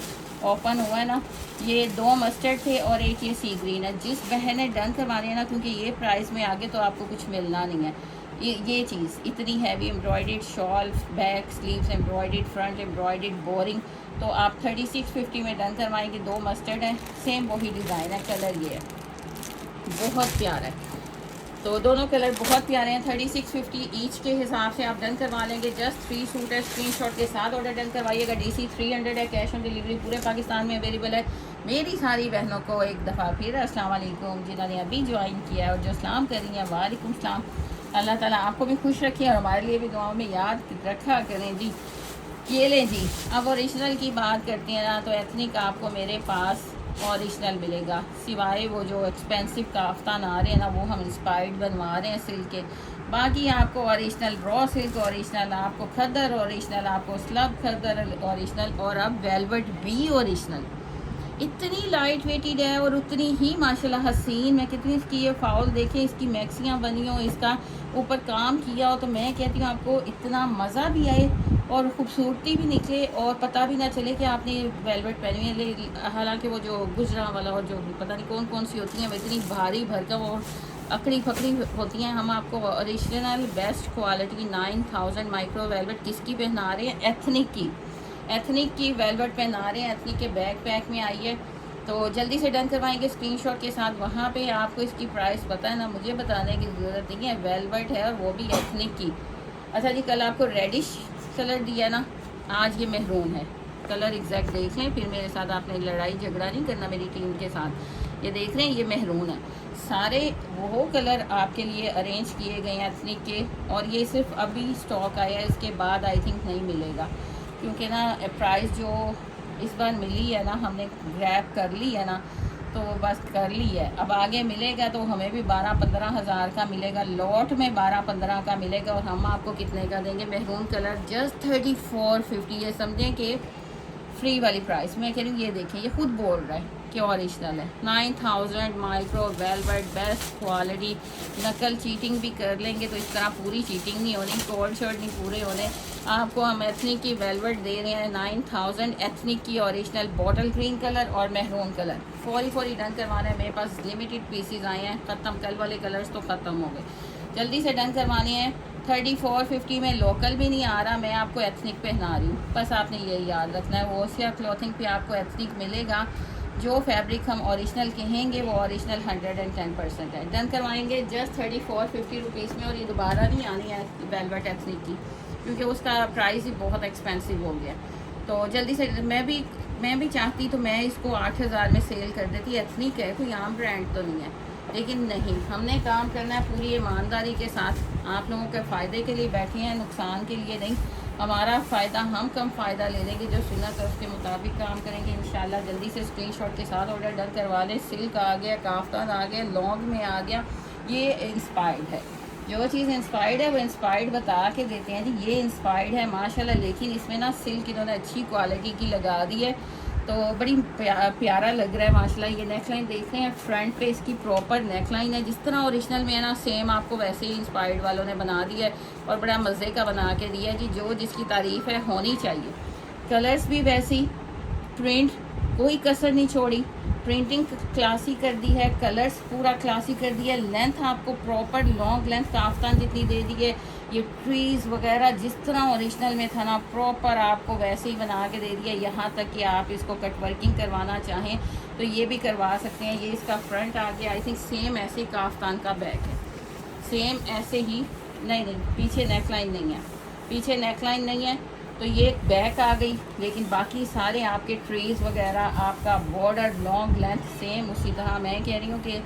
ओपन हुआ है ना। ये 2 मस्टर्ड थे और एक ये सी ग्रीन है। जिस बहन ने डन करवानी है ना, क्योंकि ये प्राइस में आगे तो आपको कुछ मिलना नहीं है। ये चीज़ इतनी heavy embroidered shawl, back sleeves embroidered, front embroidered, boring, तो आप 3650 में डन करवाएंगे। 2 मस्टर्ड है, सेम वही डिज़ाइन है, कलर ये है, बहुत प्यारा है। तो दोनों कलर बहुत प्यारे हैं। 3650 ईच के हिसाब से आप डन करवा लेंगे। जस्ट 3 सूट है, स्क्रीनशॉट के साथ ऑर्डर डन करवाइएगा। DC 300 है, कैश ऑन डिलीवरी पूरे पाकिस्तान में अवेलेबल है। मेरी सारी बहनों को एक दफ़ा फिर अस्सलाम वालेकुम, जिन्होंने अभी ज्वाइन किया है और जो सलाम कर रही हैं वालेकुम सलाम। अल्लाह ताला आपको भी खुश रखिए और हमारे लिए भी दुआओं में याद रखा करें जी। ये लें जी, अब ओरिजिनल की बात करते हैं ना, तो एथनिक आपको मेरे पास ओरिजिनल मिलेगा, सिवाय वो जो एक्सपेंसिव काफ्तान आ रहे हैं ना, वो हम इंस्पायर्ड बनवा रहे हैं सिल्क के। बाकी आपको ओरिजिनल रॉ सिल्क ओरिजिनल, आपको खद्दर ओरिजिनल, आपको स्लब खद्दर ओरिजिनल, और अब वेलवेट भी ओरिजिनल। इतनी लाइट वेटेड है और उतनी ही माशाल्लाह हसीन। मैं कितनी इसकी ये फाउल देखें, इसकी मैक्सियाँ बनी हो, इसका ऊपर काम किया हो, तो मैं कहती हूँ आपको इतना मज़ा भी आए और ख़ूबसूरती भी निकले और पता भी ना चले कि आपने वेलवेट पहनी है। हालांकि वो जो गुजरा वाला और जो पता नहीं कौन कौन सी होती हैं, वो इतनी भारी भरकम और अकड़ी फकड़ी होती हैं। हम आपको original best quality 9000 micro velvet किसकी पहना रहे हैं, एथनिक की वेलवेट पहना रहे हैं। एथनिक के बैक पैक में आई है, तो जल्दी से डन करवाएंगे स्क्रीनशॉट के साथ। वहाँ पे आपको इसकी प्राइस पता है ना, मुझे बताने की ज़रूरत नहीं है। वेलवेट है और वो भी एथनिक की। अच्छा जी, कल आपको रेडिश कलर दिया ना, आज ये मेहरून है। कलर एग्जैक्ट देख लें, फिर मेरे साथ आपने लड़ाई झगड़ा नहीं करना मेरी टीम के साथ। ये देख रहे हैं, ये मेहरून है। सारे वो कलर आपके लिए अरेंज किए गए हैं एथनिक के, और ये सिर्फ अभी स्टॉक आया है, इसके बाद आई थिंक नहीं मिलेगा, क्योंकि ना प्राइस जो इस बार मिली है ना, हमने ग्रैब कर ली है ना, तो बस कर ली है। अब आगे मिलेगा तो हमें भी 12-15 हज़ार का मिलेगा, लॉट में 12-15 का मिलेगा, और हम आपको कितने का देंगे? Maroon colour just 3450। ये समझें कि फ्री वाली प्राइस। मैं कह रही हूँ, ये देखें, ये खुद बोल रहा है कि ओरिजिनल है। 9000 माइक्रो वेलवेट बेस्ट क्वालिटी। नकल चीटिंग भी कर लेंगे तो इस तरह पूरी चीटिंग नहीं होनी, कोड शर्ट नहीं पूरे होने। आपको हम एथनिक की वेलवेट दे रहे हैं 9000 एथनिक की ओरिजिनल, बॉटल ग्रीन कलर और मेहरून कलर। फौरी डन करवाना है, मेरे पास लिमिटेड पीसीज आए हैं, ख़त्म। कल वाले कलर्स तो ख़त्म हो गए, जल्दी से डन करवानी है। 3450 में लोकल भी नहीं आ रहा, मैं आपको एथनिक पहना रही हूँ, बस आपने यही याद रखना है। ओसिया क्लॉथिंग पे आपको एथनिक मिलेगा। जो फैब्रिक हम ओरिजिनल कहेंगे वो ओरिजिनल 110% है। डन करवाएंगे जस्ट 3450 रुपीज़ में, और ये दोबारा नहीं आनी है वेलवेट एथनिक की, क्योंकि उसका प्राइस ही बहुत एक्सपेंसिव हो गया। तो जल्दी से मैं भी चाहती तो मैं इसको 8000 में सेल कर देती। एथनिक है, कोई आम ब्रांड तो नहीं है, लेकिन नहीं, हमने काम करना है पूरी ईमानदारी के साथ। आप लोगों के फ़ायदे के लिए बैठे हैं, नुकसान के लिए नहीं। हमारा फ़ायदा, हम कम फ़ायदा ले लेंगे, जो सुन्नत है उसके मुताबिक काम करेंगे इंशाल्लाह। जल्दी से स्क्रीनशॉट के साथ ऑर्डर डन करवा लें। सिल्क आ गया, काफ्तान आ गया, लॉन्ग में आ गया। ये इंस्पायर्ड है, जो चीज़ इंस्पायर्ड है वो इंस्पायर्ड बता के देते हैं जी, ये इंस्पायर्ड है माशाल्लाह। लेकिन इसमें ना सिल्क इन्होंने अच्छी क्वालिटी की लगा दी है, तो बड़ी प्यारा लग रहा है माशाल्लाह। ये नेकलाइन देख रहे हैं, फ्रंट पे इसकी प्रॉपर नेकलाइन है, जिस तरह ओरिजिनल में है ना, सेम आपको वैसे ही इंस्पायर्ड वालों ने बना दिया है, और बड़ा मज़े का बना के दिया है जी। जो जिसकी तारीफ़ है होनी चाहिए। कलर्स भी वैसी, प्रिंट कोई कसर नहीं छोड़ी, प्रिंटिंग क्लासी कर दी है, कलर्स पूरा क्लासी कर दिया है, लेंथ आपको प्रॉपर लॉन्ग लेंथ काफ्तान जितनी दे दी है। ये ट्रीज़ वगैरह जिस तरह ओरिजिनल में था ना प्रॉपर आपको वैसे ही बना के दे दिया। यहाँ तक कि आप इसको कट वर्किंग करवाना चाहें तो ये भी करवा सकते हैं। ये इसका फ्रंट आ गया, आई थिंक सेम ऐसे ही काफ्तान का बैक है, सेम ऐसे ही। नहीं, पीछे नेक लाइन नहीं है, पीछे नेक लाइन नहीं है, तो ये बैक आ गई। लेकिन बाकी सारे आपके ट्रीज़ वगैरह, आपका बॉर्डर लॉन्ग लेंथ सेम उसी तरह। मैं कह रही हूँ कि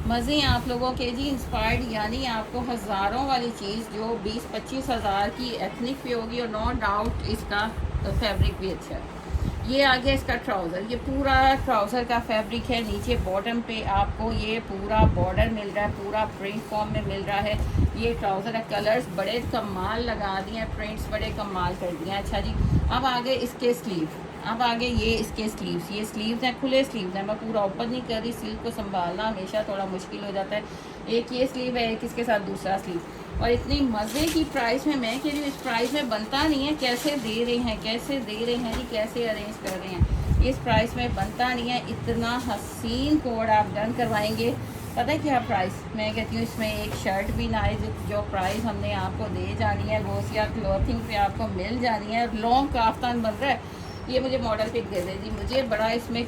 मज़े हैं आप लोगों के जी। इंस्पायर्ड यानी आपको हज़ारों वाली चीज़ जो 20-25 हज़ार की एथनिक पे होगी, और नो डाउट इसका फैब्रिक भी अच्छा है। ये आ गया इसका ट्राउज़र, ये पूरा ट्राउज़र का फैब्रिक है। नीचे बॉटम पे आपको ये पूरा बॉर्डर मिल रहा है, पूरा प्रिंट फॉर्म में मिल रहा है। ये ट्राउज़र है, कलर्स बड़े कमाल लगा दिए हैं, प्रिंट्स बड़े कमाल कर दिए हैं। अच्छा जी, अब आगे इसके स्लीव, अब आगे ये इसके स्लीव्स, ये स्लीव्स हैं, खुले स्लीव्स हैं। मैं पूरा ओपन नहीं कर रही, स्लीव को संभालना हमेशा थोड़ा मुश्किल हो जाता है। एक ये स्लीव है, एक इसके साथ दूसरा स्लीव, और इतनी मज़े की प्राइस में। मैं कह रही हूँ इस प्राइस में बनता नहीं है। कैसे दे रहे हैं, कैसे दे रहे हैं जी, कैसे अरेंज कर रहे हैं, इस प्राइस में बनता नहीं है। इतना हसीन कोड आप डन करवाएंगे। पता है क्या प्राइस, मैं कहती हूँ इसमें एक शर्ट भी ना आए, जो प्राइस हमने आपको दे जानी है गोसिया क्लॉथिंग पे आपको मिल जानी है। लॉन्ग काफ्तान बन रहा है। ये मुझे मॉडल पिक दे दें जी, मुझे बड़ा इसमें,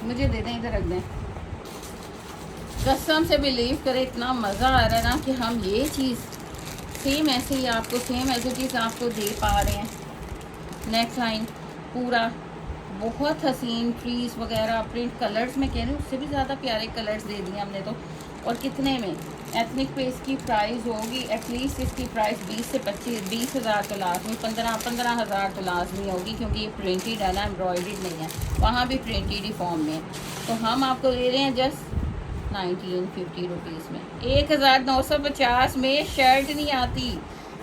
मुझे दे दें, इधर रख दें। कसम से बिलीव करें, इतना मज़ा आ रहा है ना कि हम ये चीज़ सेम ऐसे ही आपको, सेम ऐसे चीज़ आपको दे पा रहे हैं। नेक लाइन पूरा बहुत हसीन, ट्रीज़ वगैरह, प्रिंट, कलर्स में कह रही हूँ उससे भी ज़्यादा प्यारे कलर्स दे दिए हमने तो। और कितने में? एथनिक पे इसकी प्राइस होगी एटलीस्ट, इसकी प्राइस 20 से 20 हज़ार तो लाजमी, 15 हज़ार तो लाजमी होगी, क्योंकि ये प्रिंटेड है ना, एम्ब्रॉयडर्ड नहीं है। वहाँ भी प्रिंटेड ही फॉर्म में। तो हम आपको दे रहे हैं जस्ट 1950 रुपीज़ में। 1950 में शर्ट नहीं आती,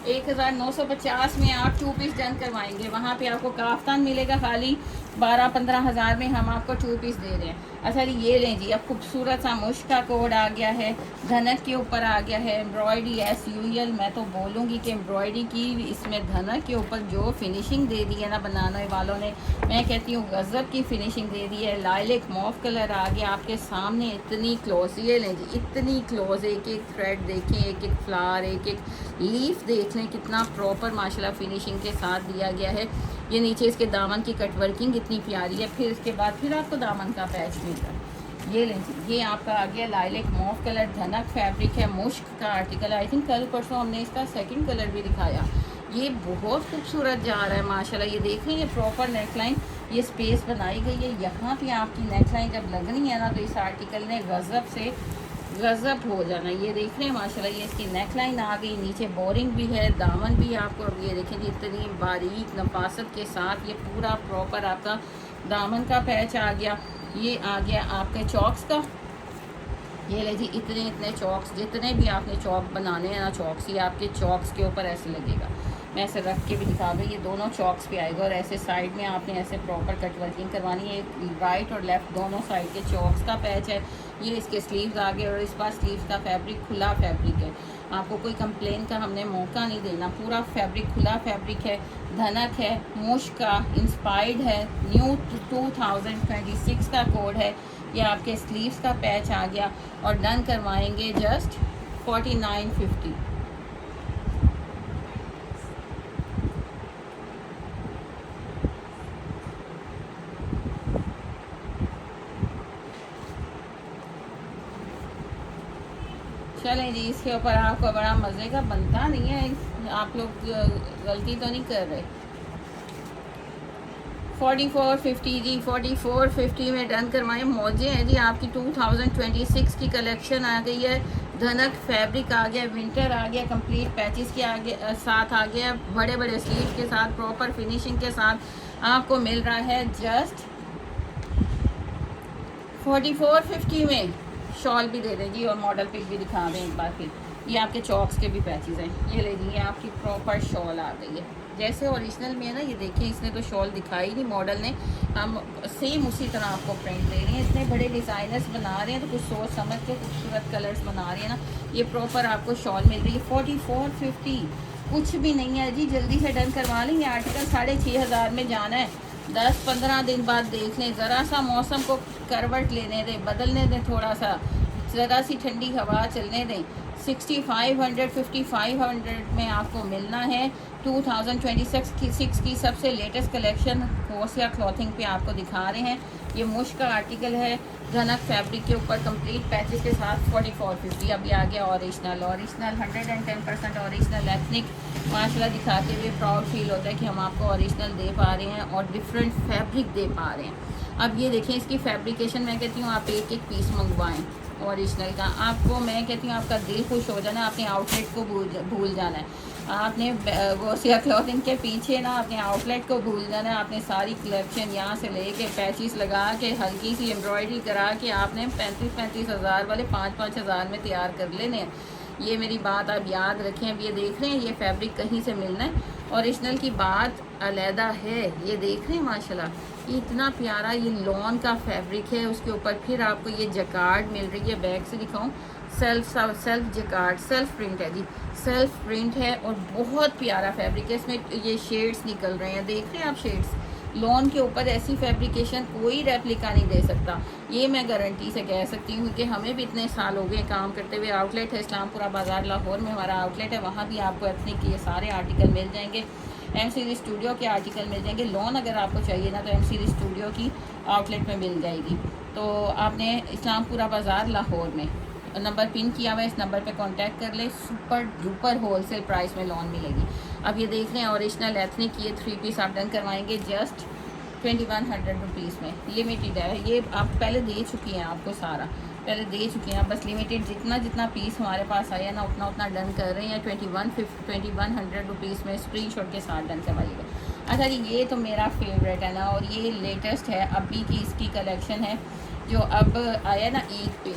1950 में आप 2 पीस डन करवाएंगे। वहाँ पे आपको काफ्तान मिलेगा खाली 12-15 हज़ार में, हम आपको 2 पीस दे रहे हैं। अच्छा जी, ये लें जी, अब खूबसूरत सा मुश्क का कोड आ गया है, धनक के ऊपर आ गया है, एम्ब्रॉयडरी एस यूजल। मैं तो बोलूँगी कि एम्ब्रॉयडरी की इसमें धनक के ऊपर जो फिनिशिंग दे दी है ना बनाने वालों ने, मैं कहती हूँ गज़ब की फिनिशिंग दे दी है। लाइलेक मॉफ कलर आ गया आपके सामने, इतनी क्लोज, ये लें जी, इतनी क्लोज, एक एक थ्रेड देखें, एक एक फ्लावर, एक एक लीफ देख लें, कितना प्रॉपर माशाल्लाह फिनिशिंग के साथ दिया गया है। ये नीचे इसके दामन की कट वर्किंग इतनी प्यारी है। फिर इसके बाद फिर आपको दामन का पैच मिलता है। ये लें, ये आपका आ गया लाइलेक मॉफ कलर, धनक फैब्रिक है, मुश्क का आर्टिकल। आई थिंक कल परसों हमने इसका सेकंड कलर भी दिखाया। ये बहुत खूबसूरत जा रहा है माशाल्लाह। ये देख रहे हैं, ये प्रॉपर नेकलाइन, ये स्पेस बनाई गई है। यहाँ पे आपकी नेकलाइन जब लगनी है ना, तो इस आर्टिकल ने गज़ब हो जाना। ये देख रहे हैं माशाल्लाह, ये इसकी नेकलाइन आ गई, नीचे बोरिंग भी है, दामन भी आपको, अब ये देखें जी, इतनी बारीक नफासत के साथ ये पूरा प्रॉपर आपका दामन का पैच आ गया। ये आ गया आपके चॉक्स का, ये ले जी, इतने चॉक्स, जितने भी आपने चॉक बनाने हैं ना, चॉक्स, ये आपके चॉक्स के ऊपर ऐसे लगेगा। मैं ऐसे रख के भी दिखा दूँ, ये दोनों चॉक्स पे आएगा, और ऐसे साइड में आपने ऐसे प्रॉपर कट वर्किंग करवानी है। राइट और लेफ़्ट दोनों साइड के चॉक्स का पैच है। ये इसके स्लीव्स आ गए, और इस बार स्लीव्स का फैब्रिक खुला फैब्रिक है। आपको कोई कंप्लेन का हमने मौका नहीं देना, पूरा फैब्रिक खुला फैब्रिक है। धनक है, मुश्क का इंस्पायर्ड है, न्यू 2026 का कोड है। ये आपके स्लीव्स का पैच आ गया, और डन करवाएंगे जस्ट 4950। चलें जी, इसके ऊपर आपको बड़ा मज़े का बनता नहीं है, आप लोग गलती तो नहीं कर रहे। 4450 जी, 4450 में डन करवाएं। मौजे हैं जी आपकी, 2026 की कलेक्शन आ गई है। धनक फैब्रिक आ गया, विंटर आ गया, कंप्लीट पैचेस के आगे साथ आ गया, बड़े बड़े स्लीव के साथ, प्रॉपर फिनिशिंग के साथ आपको मिल रहा है जस्ट 4450 में। शॉल भी दे दें जी, और मॉडल पिक भी दिखा दें एक बार फिर। ये आपके चॉक्स के भी पैचेस हैं, ये ले जी, ये आपकी प्रॉपर शॉल आ गई है जैसे ओरिजिनल में है ना। ये देखिए, इसने तो शॉल दिखाई नहीं मॉडल ने, हम सेम उसी तरह आपको प्रिंट दे रहे हैं। इतने बड़े डिज़ाइनर्स बना रहे हैं तो कुछ सोच समझ के खूबसूरत कलर्स बना रहे हैं ना। ये प्रॉपर आपको शॉल मिल रही है 4450, कुछ भी नहीं है जी। जल्दी से डन करवा लें, ये आर्टिकल 6500 में जाना है। 10-15 दिन बाद देख लें, ज़रा सा मौसम को करवट लेने दें, बदलने दें, थोड़ा सा ज़रा सी ठंडी हवा चलने दें, 6500 5500 में आपको मिलना है। 2026 की सबसे लेटेस्ट कलेक्शन होसिया क्लॉथिंग पे आपको दिखा रहे हैं। ये मुश्क का आर्टिकल है, घनक फैब्रिक के ऊपर कंप्लीट पैचेस के साथ 4450। अभी आ गया ओरिजिनल 110% ओरिजिनल एथनिक। माशाल्लाह दिखाते हुए प्राउड फील होता है कि हम आपको ओरिजिनल दे पा रहे हैं और डिफरेंट फैब्रिक दे पा रहे हैं। अब ये देखें इसकी फैब्रिकेशन, मैं कहती हूँ आप एक एक पीस मंगवाएं ओरिजिनल का। आपको मैं कहती हूँ आपका दिल खुश हो जाना, अपने आउटलेट को भूल जाना है। आपने होसिया क्लॉथिंग के पीछे ना अपने आउटलेट को भूल जाना है। आपने सारी कलेक्शन यहाँ से लेके पैचेस लगा के हल्की सी एम्ब्रॉयडरी करा के आपने 35-35 हज़ार वाले 5-5 हज़ार में तैयार कर लेने हैं। ये मेरी बात आप याद रखें। अब ये देख रहे हैं ये फैब्रिक कहीं से मिलना है, ओरिजिनल की बात अलहदा है। ये देख रहे हैं माशाल्लाह इतना प्यारा ये लॉन का फैब्रिक है, उसके ऊपर फिर आपको ये जकार्ड मिल रही है। बैक से दिखाऊं, सेल्फ जकार्ड, सेल्फ प्रिंट है जी, सेल्फ प्रिंट है और बहुत प्यारा फैब्रिक है। इसमें ये शेड्स निकल रहे हैं, देख रहे हैं आप शेड्स। लॉन के ऊपर ऐसी फैब्रिकेशन कोई रेप्लिका नहीं दे सकता, ये मैं गारंटी से कह सकती हूँ कि हमें भी इतने साल हो गए काम करते हुए। आउटलेट है इस्लामपुरा बाज़ार लाहौर में हमारा आउटलेट है, वहाँ भी आपको एथनिक के ये सारे आर्टिकल मिल जाएंगे। एम सीरीज स्टूडियो के आर्टिकल मिल जाएंगे। लॉन अगर आपको चाहिए ना तो एम सीरीज स्टूडियो की आउटलेट में मिल जाएगी। तो आपने इस्लामपुरा बाज़ार लाहौर में नंबर पिन किया हुआ है, इस नंबर पे कांटेक्ट कर ले। सुपर डुपर होलसेल प्राइस में लॉन मिलेगी। अब ये देख रहे हैं ओरिजिनल एथनिक, ये 3 पीस आप डन करवाएंगे जस्ट 2100 रुपीज़ में। लिमिटेड है ये, आप पहले दे चुकी हैं, आपको सारा पहले दे चुके हैं, बस लिमिटेड जितना पीस हमारे पास आया ना उतना डन कर रहे हैं। 2100 रुपीज़ में स्क्रीनशॉट के साथ डन करवाइएगा। अच्छा जी, ये तो मेरा फेवरेट है ना, और ये लेटेस्ट है, अभी की इसकी कलेक्शन है जो अब आया ना ईद पे,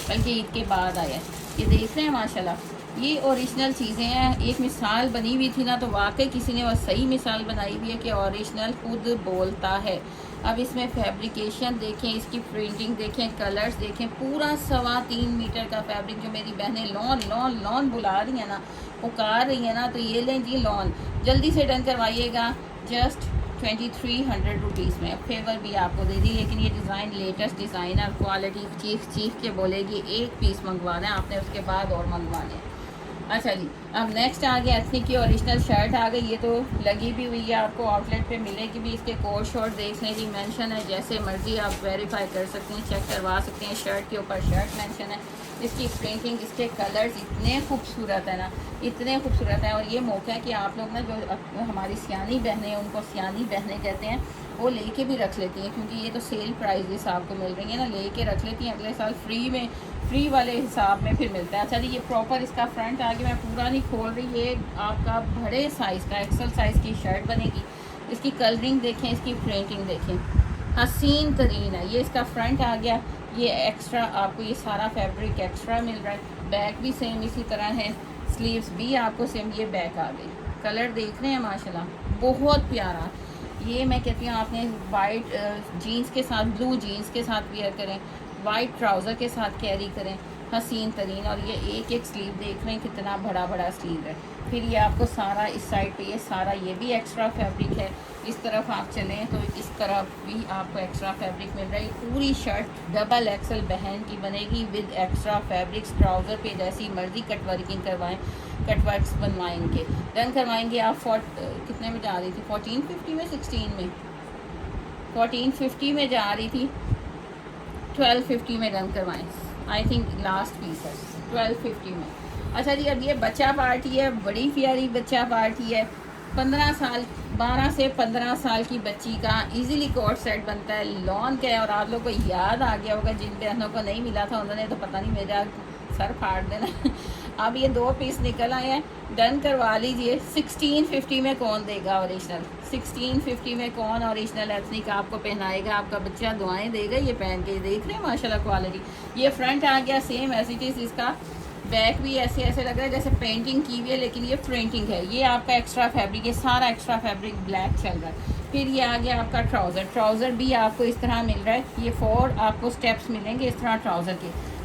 बल्कि ईद के बाद आया। ये देख रहे हैं माशाल्लाह ये ओरिजिनल चीज़ें हैं। एक मिसाल बनी हुई थी ना तो वाकई किसी ने वह सही मिसाल बनाई हुई है कि ओरिजिनल खुद बोलता है। अब इसमें फैब्रिकेशन देखें, इसकी प्रिंटिंग देखें, कलर्स देखें, पूरा 3.25 मीटर का फैब्रिक। जो मेरी बहनें लॉन लॉन लॉन बुला रही हैं ना, पुकार रही हैं ना, तो ये लें जी लॉन, जल्दी से डन करवाइएगा जस्ट 2300 रुपीज़ में। फेवर भी आपको दे दी, लेकिन ये डिज़ाइन लेटेस्ट डिज़ाइन है, क्वालिटी चीख के बोलेगी। एक पीस मंगवाना है आपने, उसके बाद और मंगवाने हैं। अच्छा जी, अब नेक्स्ट आ गया एथनिक की ओरिजिनल शर्ट आ गई। ये तो लगी भी हुई है, आपको आउटलेट पे मिलेगी भी। इसके कोड शॉर्ट देख लें जी, मेंशन है, जैसे मर्जी आप वेरीफाई कर सकते हैं, चेक करवा सकते हैं। शर्ट के ऊपर शर्ट मेंशन है, इसकी प्रिंटिंग, इसके कलर्स इतने खूबसूरत है ना, इतने खूबसूरत है। और ये मौका है कि आप लोग ना जो हमारी सियानी बहनें हैं, उनको सियानी बहनें कहते हैं, वो लेके भी रख लेती हैं, क्योंकि ये तो सेल प्राइजेस आपको मिल रही है ना, लेके रख लेती हैं। अगले साल फ्री वाले हिसाब में फिर मिलता है। अच्छा जी, ये प्रॉपर इसका फ्रंट आगे मैं पूरा नहीं खोल रही, ये आपका बड़े साइज़ का एक्सल साइज़ की शर्ट बनेगी। इसकी कलरिंग देखें, इसकी प्रिंटिंग देखें, हसीन तरीन है। ये इसका फ्रंट आ गया, ये एक्स्ट्रा आपको ये सारा फैब्रिक एक्स्ट्रा मिल रहा है। बैक भी सेम इसी तरह है, स्लीव्स भी आपको सेम। ये बैक आ गई, कलर देख रहे हैं माशाल्लाह बहुत प्यारा। ये मैं कहती हूँ आपने वाइट जीन्स के साथ, ब्लू जीन्स के साथ वेयर करें, वाइट ट्राउज़र के साथ कैरी करें, हसीन तरीन। और ये एक एक स्लीव देख रहे हैं कितना बड़ा स्लीव है। फिर ये आपको सारा इस साइड पे ये सारा ये भी एक्स्ट्रा फैब्रिक है। इस तरफ आप चलें तो इस तरफ भी आपको एक्स्ट्रा फैब्रिक मिल रहा है। पूरी शर्ट डबल एक्सल बहन की बनेगी विद एक्स्ट्रा फैब्रिक्स। ट्राउज़र पे जैसी मर्ज़ी कट वर्किंग करवाएं, कट वर्क्स बनवाएंगे, डन करवाएंगे। आप कितने में जा रही थी? 1450 में, 16 में, 1450 में जा रही थी, 1250 में डन करवाएं। आई थिंक लास्ट पीस है 1250 में। अच्छा जी, अब ये बच्चा पार्टी है, बड़ी प्यारी बच्चा पार्टी है। 12 से 15 साल की बच्ची का इजीली कोट सेट बनता है, लॉन का है। और आप लोग को याद आ गया होगा, जिन बहनों को नहीं मिला था उन्होंने तो पता नहीं मेरा सर फाड़ देना। अब ये 2 पीस निकल आए हैं, डन करवा लीजिए। 1650 में कौन देगा ओरिजिनल? 1650 में कौन ओरिजिनल एथनिक आपको पहनाएगा? आपका बच्चा दुआएं देगा ये पहन के। देख रहे हैं माशाल्लाह क्वालिटी। ये फ्रंट आ गया सेम एज इट इज़, इसका बैक भी ऐसे लग रहा है जैसे पेंटिंग की हुई है, लेकिन ये प्रिंटिंग है। ये आपका एक्स्ट्रा फैब्रिक, ये सारा एक्स्ट्रा फैब्रिक ब्लैक चल रहा है। फिर ये आ गया आपका ट्राउज़र भी आपको इस तरह मिल रहा है। ये 4 आपको स्टेप्स मिलेंगे इस तरह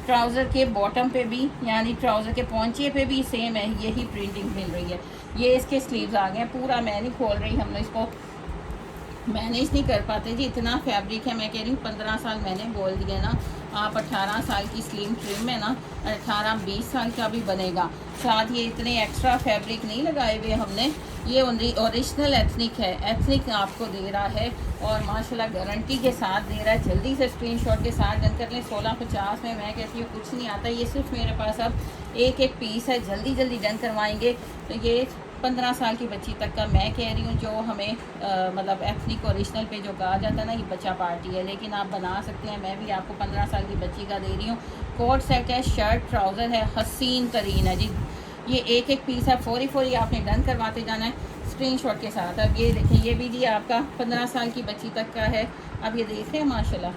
ट्राउज़र के बॉटम पे भी, यानी ट्राउज़र के पौंचे पे भी सेम है, यही प्रिंटिंग मिल रही है। ये इसके स्लीव्स आ गए, पूरा मैं नहीं खोल रही, हमने इसको मैनेज नहीं कर पाते जी, इतना फैब्रिक है। मैं कह रही हूँ 15 साल मैंने बोल दिया ना, आप 18 साल की स्लिम ट्रिम है ना, 18-20 साल का भी बनेगा। साथ ये इतने एक्स्ट्रा फैब्रिक नहीं लगाए हुए हमने, ये ओरिजिनल एथनिक है, एथनिक आपको दे रहा है और माशाल्लाह गारंटी के साथ दे रहा है। जल्दी से स्क्रीनशॉट के साथ डन कर लें। 1650 में मैं कहती हूँ कुछ नहीं आता। ये सिर्फ मेरे पास अब एक एक पीस है, जल्दी जल्दी डन करवाएंगे। तो ये 15 साल की बच्ची तक का मैं कह रही हूँ, जो हमें मतलब एथनिक ओरिजिनल पे जो कहा जाता है ना, ये बच्चा पार्टी है, लेकिन आप बना सकते हैं। मैं भी आपको 15 साल की बच्ची का दे रही हूँ। कोट सेट है, शर्ट ट्राउज़र है, हसीन तरीन है जी। ये एक एक पीस है, फौरी आपने डन करवाते जाना है स्क्रीनशॉट के साथ। अब ये देखें, ये भी जी आपका 15 साल की बच्ची तक का है। अब ये देख रहे हैं माशाल्लाह,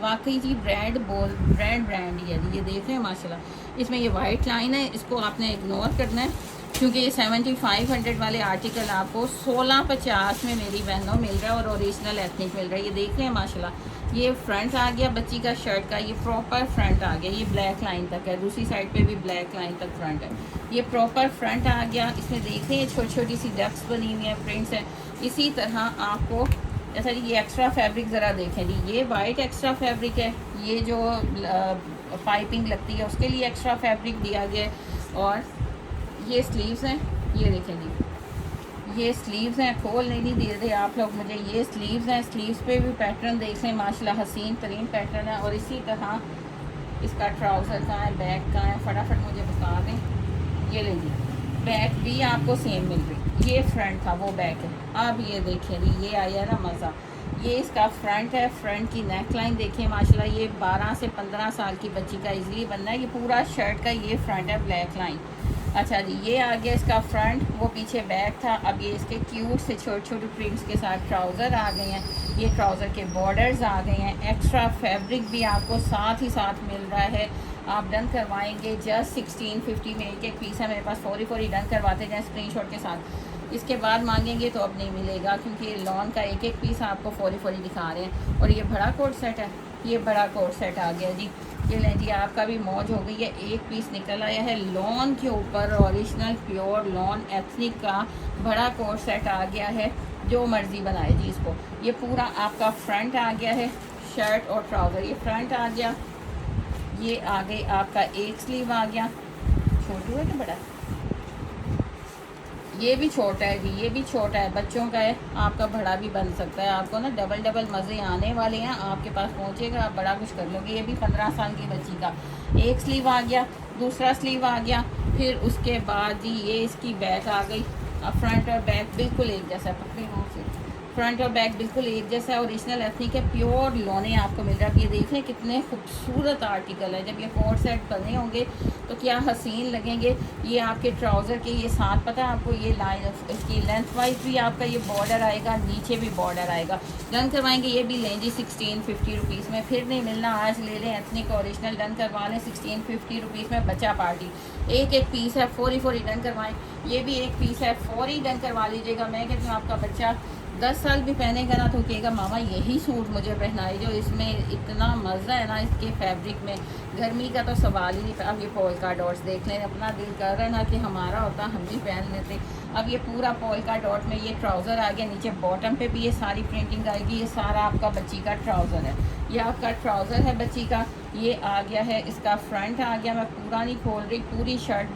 वाकई जी ब्रांड ही है जी। ये देख रहे हैं माशाल्लाह, इसमें ये वाइट लाइन है, इसको आपने इग्नोर करना है क्योंकि ये 7500 वाले आर्टिकल आपको 1650 में मेरी बहनों मिल रहा है और ओरिजिनल एथनिक मिल रहा है। ये देख रहे हैं माशाल्लाह, ये फ्रंट आ गया बच्ची का शर्ट का, ये प्रॉपर फ्रंट आ गया, ये ब्लैक लाइन तक है, दूसरी साइड पे भी ब्लैक लाइन तक फ्रंट है, ये प्रॉपर फ्रंट आ गया। इसमें देख रहे हैं छोटी छोटी सी डक्स बनी हुई हैं, प्रिंट्स हैं। इसी तरह आपको जैसा जी ये एक्स्ट्रा फैब्रिक ज़रा देखें जी, ये वाइट एक्स्ट्रा फैब्रिक है, ये जो पाइपिंग लगती है उसके लिए एक्स्ट्रा फैब्रिक दिया गया है। और ये स्लीव्स हैं, ये देखें जी, ये स्लीव्स हैं, खोल नहीं दे रहे आप लोग मुझे। ये स्लीव्स हैं, स्लीव्स पे भी पैटर्न देख लें माशाल्लाह, हसीन तरीन पैटर्न है। और इसी तरह इसका ट्राउज़र कहाँ है, बैक कहाँ है, फटाफट मुझे बता दें। ये ले जी, बैक भी आपको सेम मिल रही, ये फ्रंट था वो बैक है। अब ये देखें जी, ये आया ना मज़ा। ये इसका फ्रंट है, फ्रंट की नेक लाइन देखिए माशाल्लाह, ये 12 से 15 साल की बच्ची का इजीली बनना है। ये पूरा शर्ट का ये फ्रंट है, ब्लैक लाइन। अच्छा जी, ये आ गया इसका फ्रंट, वो पीछे बैक था। अब ये इसके क्यूट से छोटे छोटे प्रिंट्स के साथ ट्राउज़र आ गए हैं, ये ट्राउज़र के बॉर्डर्स आ गए हैं। एक्स्ट्रा फैब्रिक भी आपको साथ ही साथ मिल रहा है। आप डन करवाएंगे जस्ट 1650 में एक एक पीस है मेरे पास, फौरी डन करवाते जाएँ स्क्रीनशॉट के साथ। इसके बाद मांगेंगे तो अब नहीं मिलेगा क्योंकि लॉन का एक एक पीस आपको फौरी दिखा रहे हैं। और ये बड़ा कोट सेट है, ये बड़ा कोट सेट आ गया जी। ये लें जी, आपका भी मौज हो गई है। एक पीस निकल आया है लॉन के ऊपर, ओरिजिनल प्योर लॉन एथनिक का बड़ा कोट सेट आ गया है। जो मर्ज़ी बनाए जी इसको। ये पूरा आपका फ्रंट आ गया है, शर्ट और ट्राउज़र, ये फ्रंट आ गया। ये आ गई आपका एक स्लीव आ गया, छोटू है कि बड़ा, ये भी छोटा है जी, ये भी छोटा है, बच्चों का है, आपका बड़ा भी बन सकता है। आपको ना डबल मज़े आने वाले हैं, आपके पास पहुंचेगा, आप बड़ा कुछ कर लोगे। ये भी 15 साल की बच्ची का एक स्लीव आ गया, दूसरा स्लीव आ गया, फिर उसके बाद जी ये इसकी बैक आ गई। अब फ्रंट और बैक बिल्कुल एक जैसा, पकड़े हाथ से, फ्रंट और बैक बिल्कुल एक जैसा है। ओरिजिनल एथनिक है, प्योर लोने आपको मिल रहा है। ये देख लें कितने खूबसूरत आर्टिकल है। जब ये कोट सेट बने होंगे तो क्या हसीन लगेंगे। ये आपके ट्राउज़र के ये साथ, पता है आपको, ये लाइन इसकी लेंथ वाइज भी आपका ये बॉर्डर आएगा, नीचे भी बॉर्डर आएगा। डन करवाएंगे, ये भी लें जी 1650 रुपीज़ में, फिर नहीं मिलना, आज ले लें एथनिक ओरिजिनल, डन करवा लें 1650 रुपीज़ में। बच्चा पार्टी एक एक पीस है, फौरी डन करवाएं। ये भी एक पीस है, फौरी डन करवा लीजिएगा। मैं कहती हूँ आपका बच्चा 10 साल भी पहनेगा ना तो कहेगा मामा यही सूट मुझे पहनाए, जो इसमें इतना मज़ा है ना इसके फैब्रिक में, गर्मी का तो सवाल ही नहीं। अब ये पोल्का डॉट्स देख लें, अपना दिल कर रहा है ना कि हमारा होता हम भी पहन लेते। अब ये पूरा पोल्का डॉट में ये ट्राउज़र आ गया, नीचे बॉटम पे भी ये सारी प्रिंटिंग आएगी। ये सारा आपका बच्ची का ट्राउज़र है, ये आपका ट्राउज़र है बच्ची का। ये आ गया है इसका फ्रंट आ गया, मैं पूरा नहीं खोल रही, पूरी शर्ट,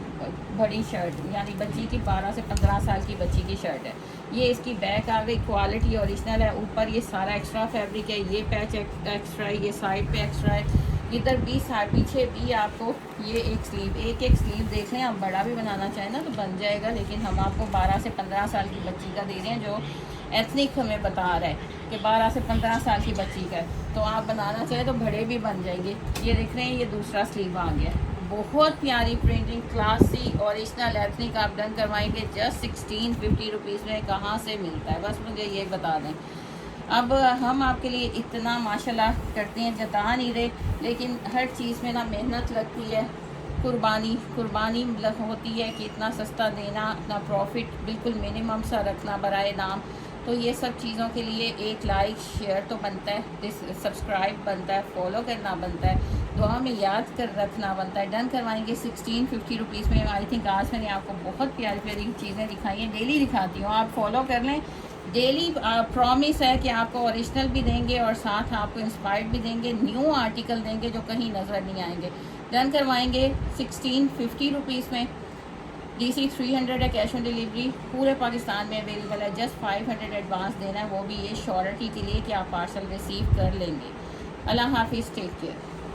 बड़ी शर्ट, यानी बच्ची की 12 से 15 साल की बच्ची की शर्ट है। ये इसकी बैक आ गई, क्वालिटी ओरिजिनल है। ऊपर ये सारा एक्स्ट्रा फैब्रिक है, ये पैच एक्स्ट्रा है, ये साइड पे एक्स्ट्रा है, इधर भी साइड पीछे भी आपको ये एक स्लीव देख लें। आप बड़ा भी बनाना चाहें ना तो बन जाएगा, लेकिन हम आपको 12 से 15 साल की बच्ची का दे रहे हैं, जो एथनिक हमें बता रहा है कि 12 से 15 साल की बच्ची का है। तो आप बनाना चाहें तो बड़े भी बन जाएंगे। ये देख रहे हैं, ये दूसरा स्लीव आ गया, बहुत प्यारी प्रिंटिंग, क्लासी ओरिजिनल एथनिक। आप डन करवाएंगे जस्ट 1650 रुपीज़ में। कहाँ से मिलता है बस मुझे ये बता दें। अब हम आपके लिए इतना माशाल्लाह करते हैं, जता नहीं रहे, लेकिन हर चीज़ में ना मेहनत लगती है, कुर्बानी होती है कि इतना सस्ता देना, अपना प्रॉफिट बिल्कुल मिनिमम सा रखना बराए नाम। तो ये सब चीज़ों के लिए एक लाइक शेयर तो बनता है, सब्सक्राइब बनता है, फॉलो करना बनता है, दुआ में याद कर रखना बनता है। डन करवाएंगे 1650 रुपीज़ में। आई थिंक आज मैंने आपको बहुत प्यारी प्यारी चीज़ें दिखाई हैं, डेली दिखाती हूँ, आप फॉलो कर लें डेली प्रॉमिस है कि आपको ओरिजिनल भी देंगे और साथ आपको इंस्पायर्ड भी देंगे, न्यू आर्टिकल देंगे जो कहीं नज़र नहीं आएंगे। डन करवाएंगे 1650 रुपीज़ में। DC 300 है, कैश ऑन डिलीवरी पूरे पाकिस्तान में अवेलेबल है। जस्ट 500 एडवांस देना है, वो भी ये श्योरिटी के लिए कि आप पार्सल रिसीव कर लेंगे। अल्लाह हाफिज़, टेक केयर।